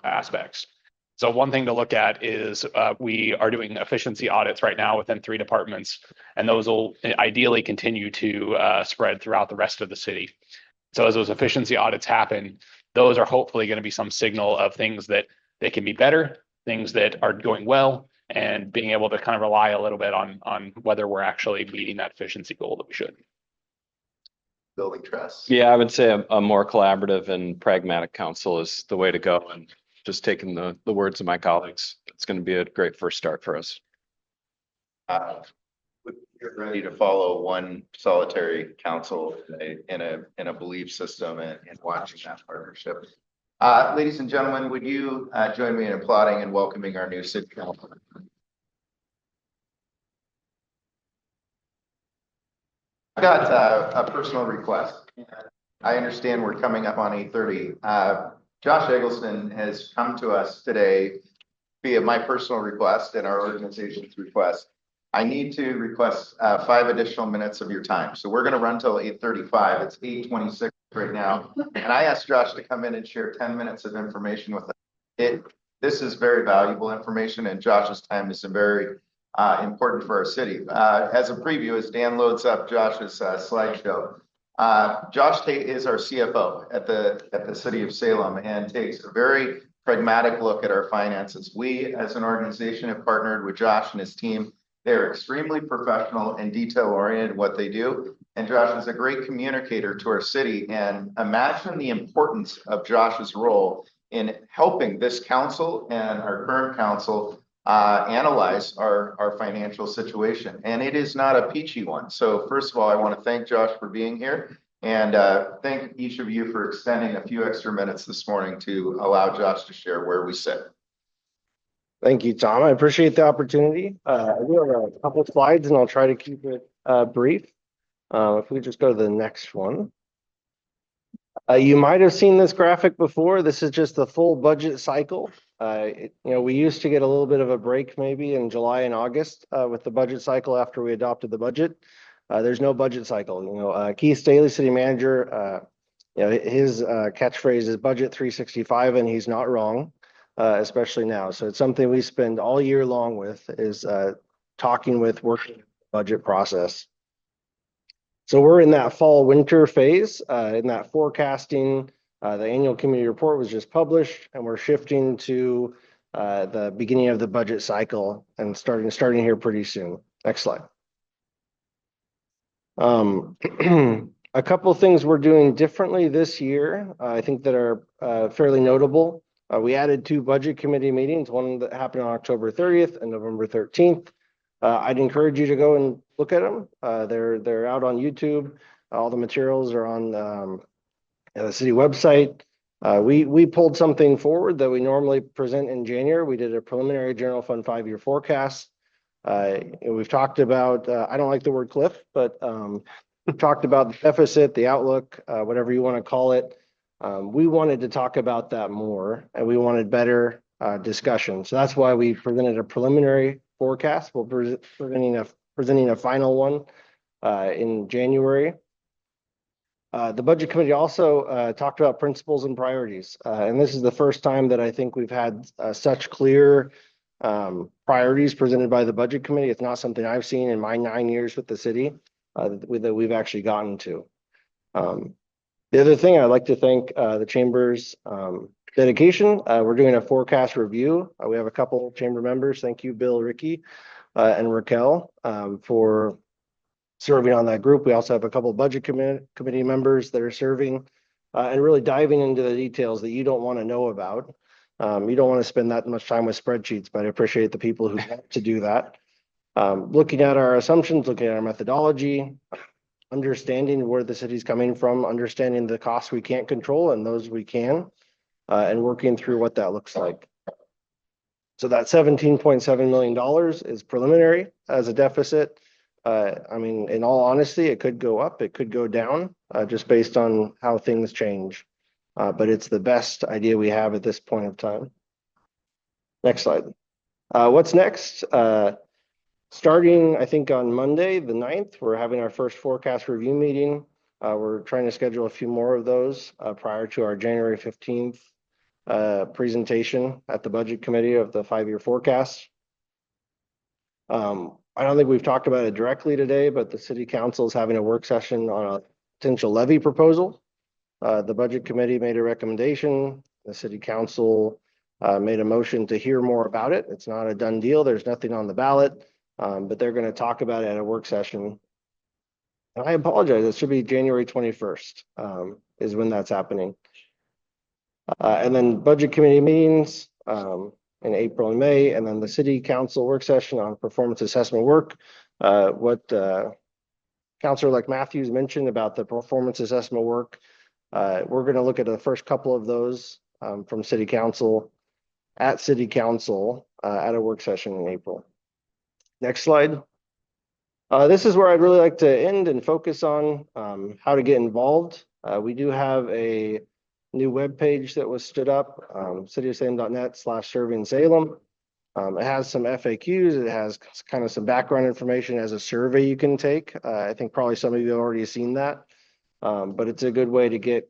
aspects. So one thing to look at is we are doing efficiency audits right now within 3 departments, and those will ideally continue to spread throughout the rest of the city. So as those efficiency audits happen, those are hopefully going to be some signal of things that they can be better, things that are going well, and being able to kind of rely a little bit on whether we're actually meeting that efficiency goal that we should. Building trust. Yeah, I would say a more collaborative and pragmatic council is the way to go. And just taking the words of my colleagues, it's going to be a great first start for us. You're ready to follow one solitary council in a belief system and watching that partnership. Ladies and gentlemen, would you join me in applauding and welcoming our new city council? I've got a personal request. I understand we're coming up on 8:30. Josh Eggleston has come to us today via my personal request and our organization's request. I need to request 5 additional minutes of your time. So we're going to run till 8:35. It's 8:26 right now. And I asked Josh to come in and share 10 minutes of information with us. This is very valuable information, and Josh's time is very important for our city. As a preview, as Dan loads up Josh's slideshow, Josh is our CFO at the city of Salem and takes a very pragmatic look at our finances. We, as an organization, have partnered with Josh and his team. They're extremely professional and detail-oriented in what they do. And Josh is a great communicator to our city. And imagine the importance of Josh's role in helping this council and our current council analyze our financial situation. And it is not a peachy one. So first of all, I want to thank Josh for being here and thank each of you for extending a few extra minutes this morning to allow Josh to share where we sit. Thank you, Tom. I appreciate the opportunity. I do have a couple of slides and I'll try to keep it brief. If we just go to the next one. You might have seen this graphic before. This is just the full budget cycle. We used to get a little bit of a break maybe in July and August with the budget cycle after we adopted the budget. There's no budget cycle. Keith Staley, city manager, his catchphrase is budget 365, and he's not wrong. Especially now. So it's something we spend all year long with is working the budget process. So we're in that fall winter phase, in that forecasting. The annual community report was just published, and we're shifting to the beginning of the budget cycle and starting here pretty soon. Next slide. A couple of things we're doing differently this year, I think that are fairly notable. We added 2 budget committee meetings, one that happened on October 30th and November 13th. I'd encourage you to go and look at them. They're out on YouTube. All the materials are on the city website. We pulled something forward that we normally present in January. We did a preliminary general fund 5-year forecast. We've talked about, I don't like the word cliff, but we've talked about the deficit, the outlook, whatever you want to call it. We wanted to talk about that more, and we wanted better discussion. So that's why we presented a preliminary forecast. We're presenting a final one in January. The budget committee also talked about principles and priorities. And this is the first time that I think we've had such clear priorities presented by the budget committee. It's not something I've seen in my 9 years with the city that we've actually gotten to. The other thing, I'd like to thank the Chamber's dedication. We're doing a forecast review. We have a couple Chamber members. Thank you, Bill, Ricky, and Raquel for serving on that group. We also have a couple of budget committee members that are serving and really diving into the details that you don't want to know about. You don't want to spend that much time with spreadsheets, but I appreciate the people who want to do that. Looking at our assumptions, looking at our methodology, understanding where the city's coming from, understanding the costs we can't control and those we can, and working through what that looks like. So that $17.7 million is preliminary as a deficit. I mean, in all honesty, it could go up, it could go down, just based on how things change. But it's the best idea we have at this point of time. Next slide. What's next? Starting, I think on Monday, the 9th, we're having our first forecast review meeting. We're trying to schedule a few more of those prior to our January 15th presentation at the budget committee of the 5-year forecast. I don't think we've talked about it directly today, but the city council is having a work session on a potential levy proposal. The budget committee made a recommendation. The city council made a motion to hear more about it. It's not a done deal. There's nothing on the ballot, but they're going to talk about it at a work session. And I apologize. It should be January 21st is when that's happening. And then budget committee meetings in April and May, and then the city council work session on performance assessment work. What Councilor-elect Matthews mentioned about the performance assessment work, we're going to look at the first couple of those from city council at a work session in April. Next slide. This is where I'd really like to end and focus on how to get involved. We do have a new webpage that was stood up, cityofsalem.net/servingsalem. It has some FAQs. It has kind of some background information as a survey you can take. I think probably some of you have already seen that, but it's a good way to get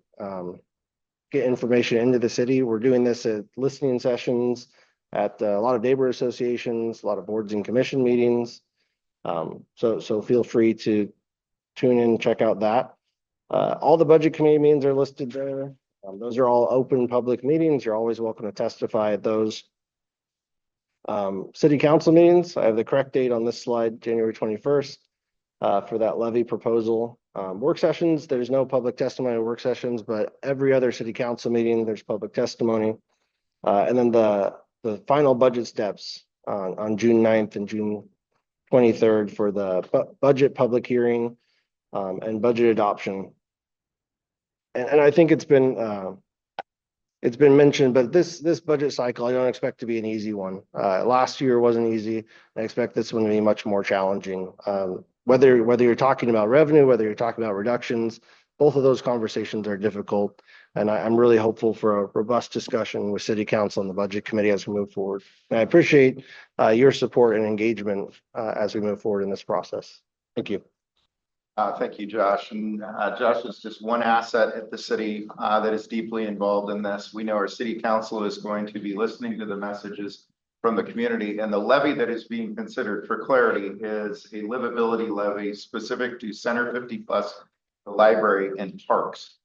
information into the city. We're doing this at listening sessions, at a lot of neighbor associations, a lot of boards and commission meetings. So feel free to tune in, check out that. All the budget committee meetings are listed there. Those are all open public meetings. You're always welcome to testify at those. City council meetings, I have the correct date on this slide, January 21st, for that levy proposal. Work sessions, there's no public testimony at work sessions, but every other city council meeting, there's public testimony. And then the final budget steps on June 9th and June 23rd for the budget public hearing and budget adoption. And I think it's been mentioned, but this budget cycle, I don't expect to be an easy one. Last year wasn't easy. I expect this one to be much more challenging. Whether you're talking about revenue, whether you're talking about reductions, both of those conversations are difficult. And I'm really hopeful for a robust discussion with City Council and the Budget Committee as we move forward. And I appreciate your support and engagement as we move forward in this process. Thank you. Thank you, Josh. And Josh is just one asset at the city that is deeply involved in this. We know our city council is going to be listening to the messages from the community, and the levy that is being considered, for clarity, is a livability levy specific to Center 50 Plus, the library, and parks.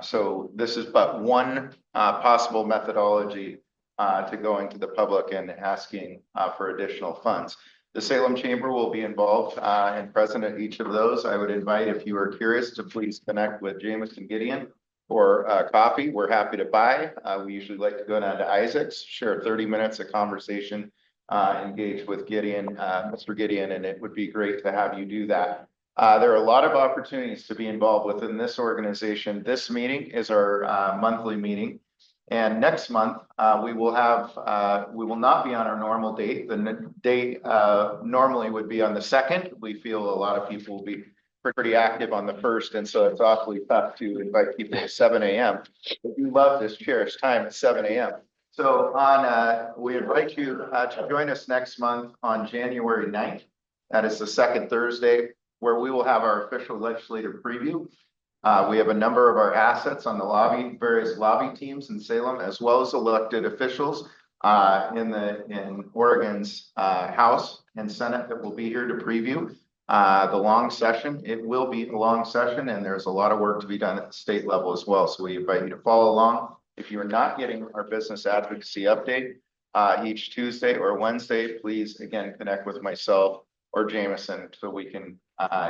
So this is but one possible methodology to going to the public and asking for additional funds. The Salem Chamber will be involved and present at each of those. I would invite, if you are curious, to please connect with Jameson Gideon for coffee. We're happy to buy. We usually like to go down to Isaac's, share 30 minutes of conversation, engage with Gideon, Mr. Gideon, and it would be great to have you do that. There are a lot of opportunities to be involved within this organization. This meeting is our monthly meeting. And next month, we will not be on our normal date. The date normally would be on the 2nd. We feel a lot of people will be pretty active on the 1st. And so it's awfully tough to invite people to 7 a.m. But you love this cherished time at 7 a.m. So we invite you to join us next month on January 9th. That is the second Thursday, where we will have our official legislative preview. We have a number of our assets on the various lobby teams in Salem, as well as elected officials in Oregon's House and Senate that will be here to preview the long session. It will be a long session, and there's a lot of work to be done at the state level as well. So we invite you to follow along. If you are not getting our business advocacy update each Tuesday or Wednesday, please again connect with myself or Jameson so we can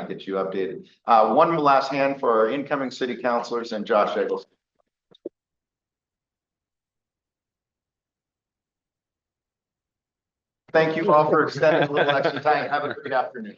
get you updated. One last hand for our incoming city councilors and Josh Eggleston. Thank you all for extending a little extra time. Have a great afternoon.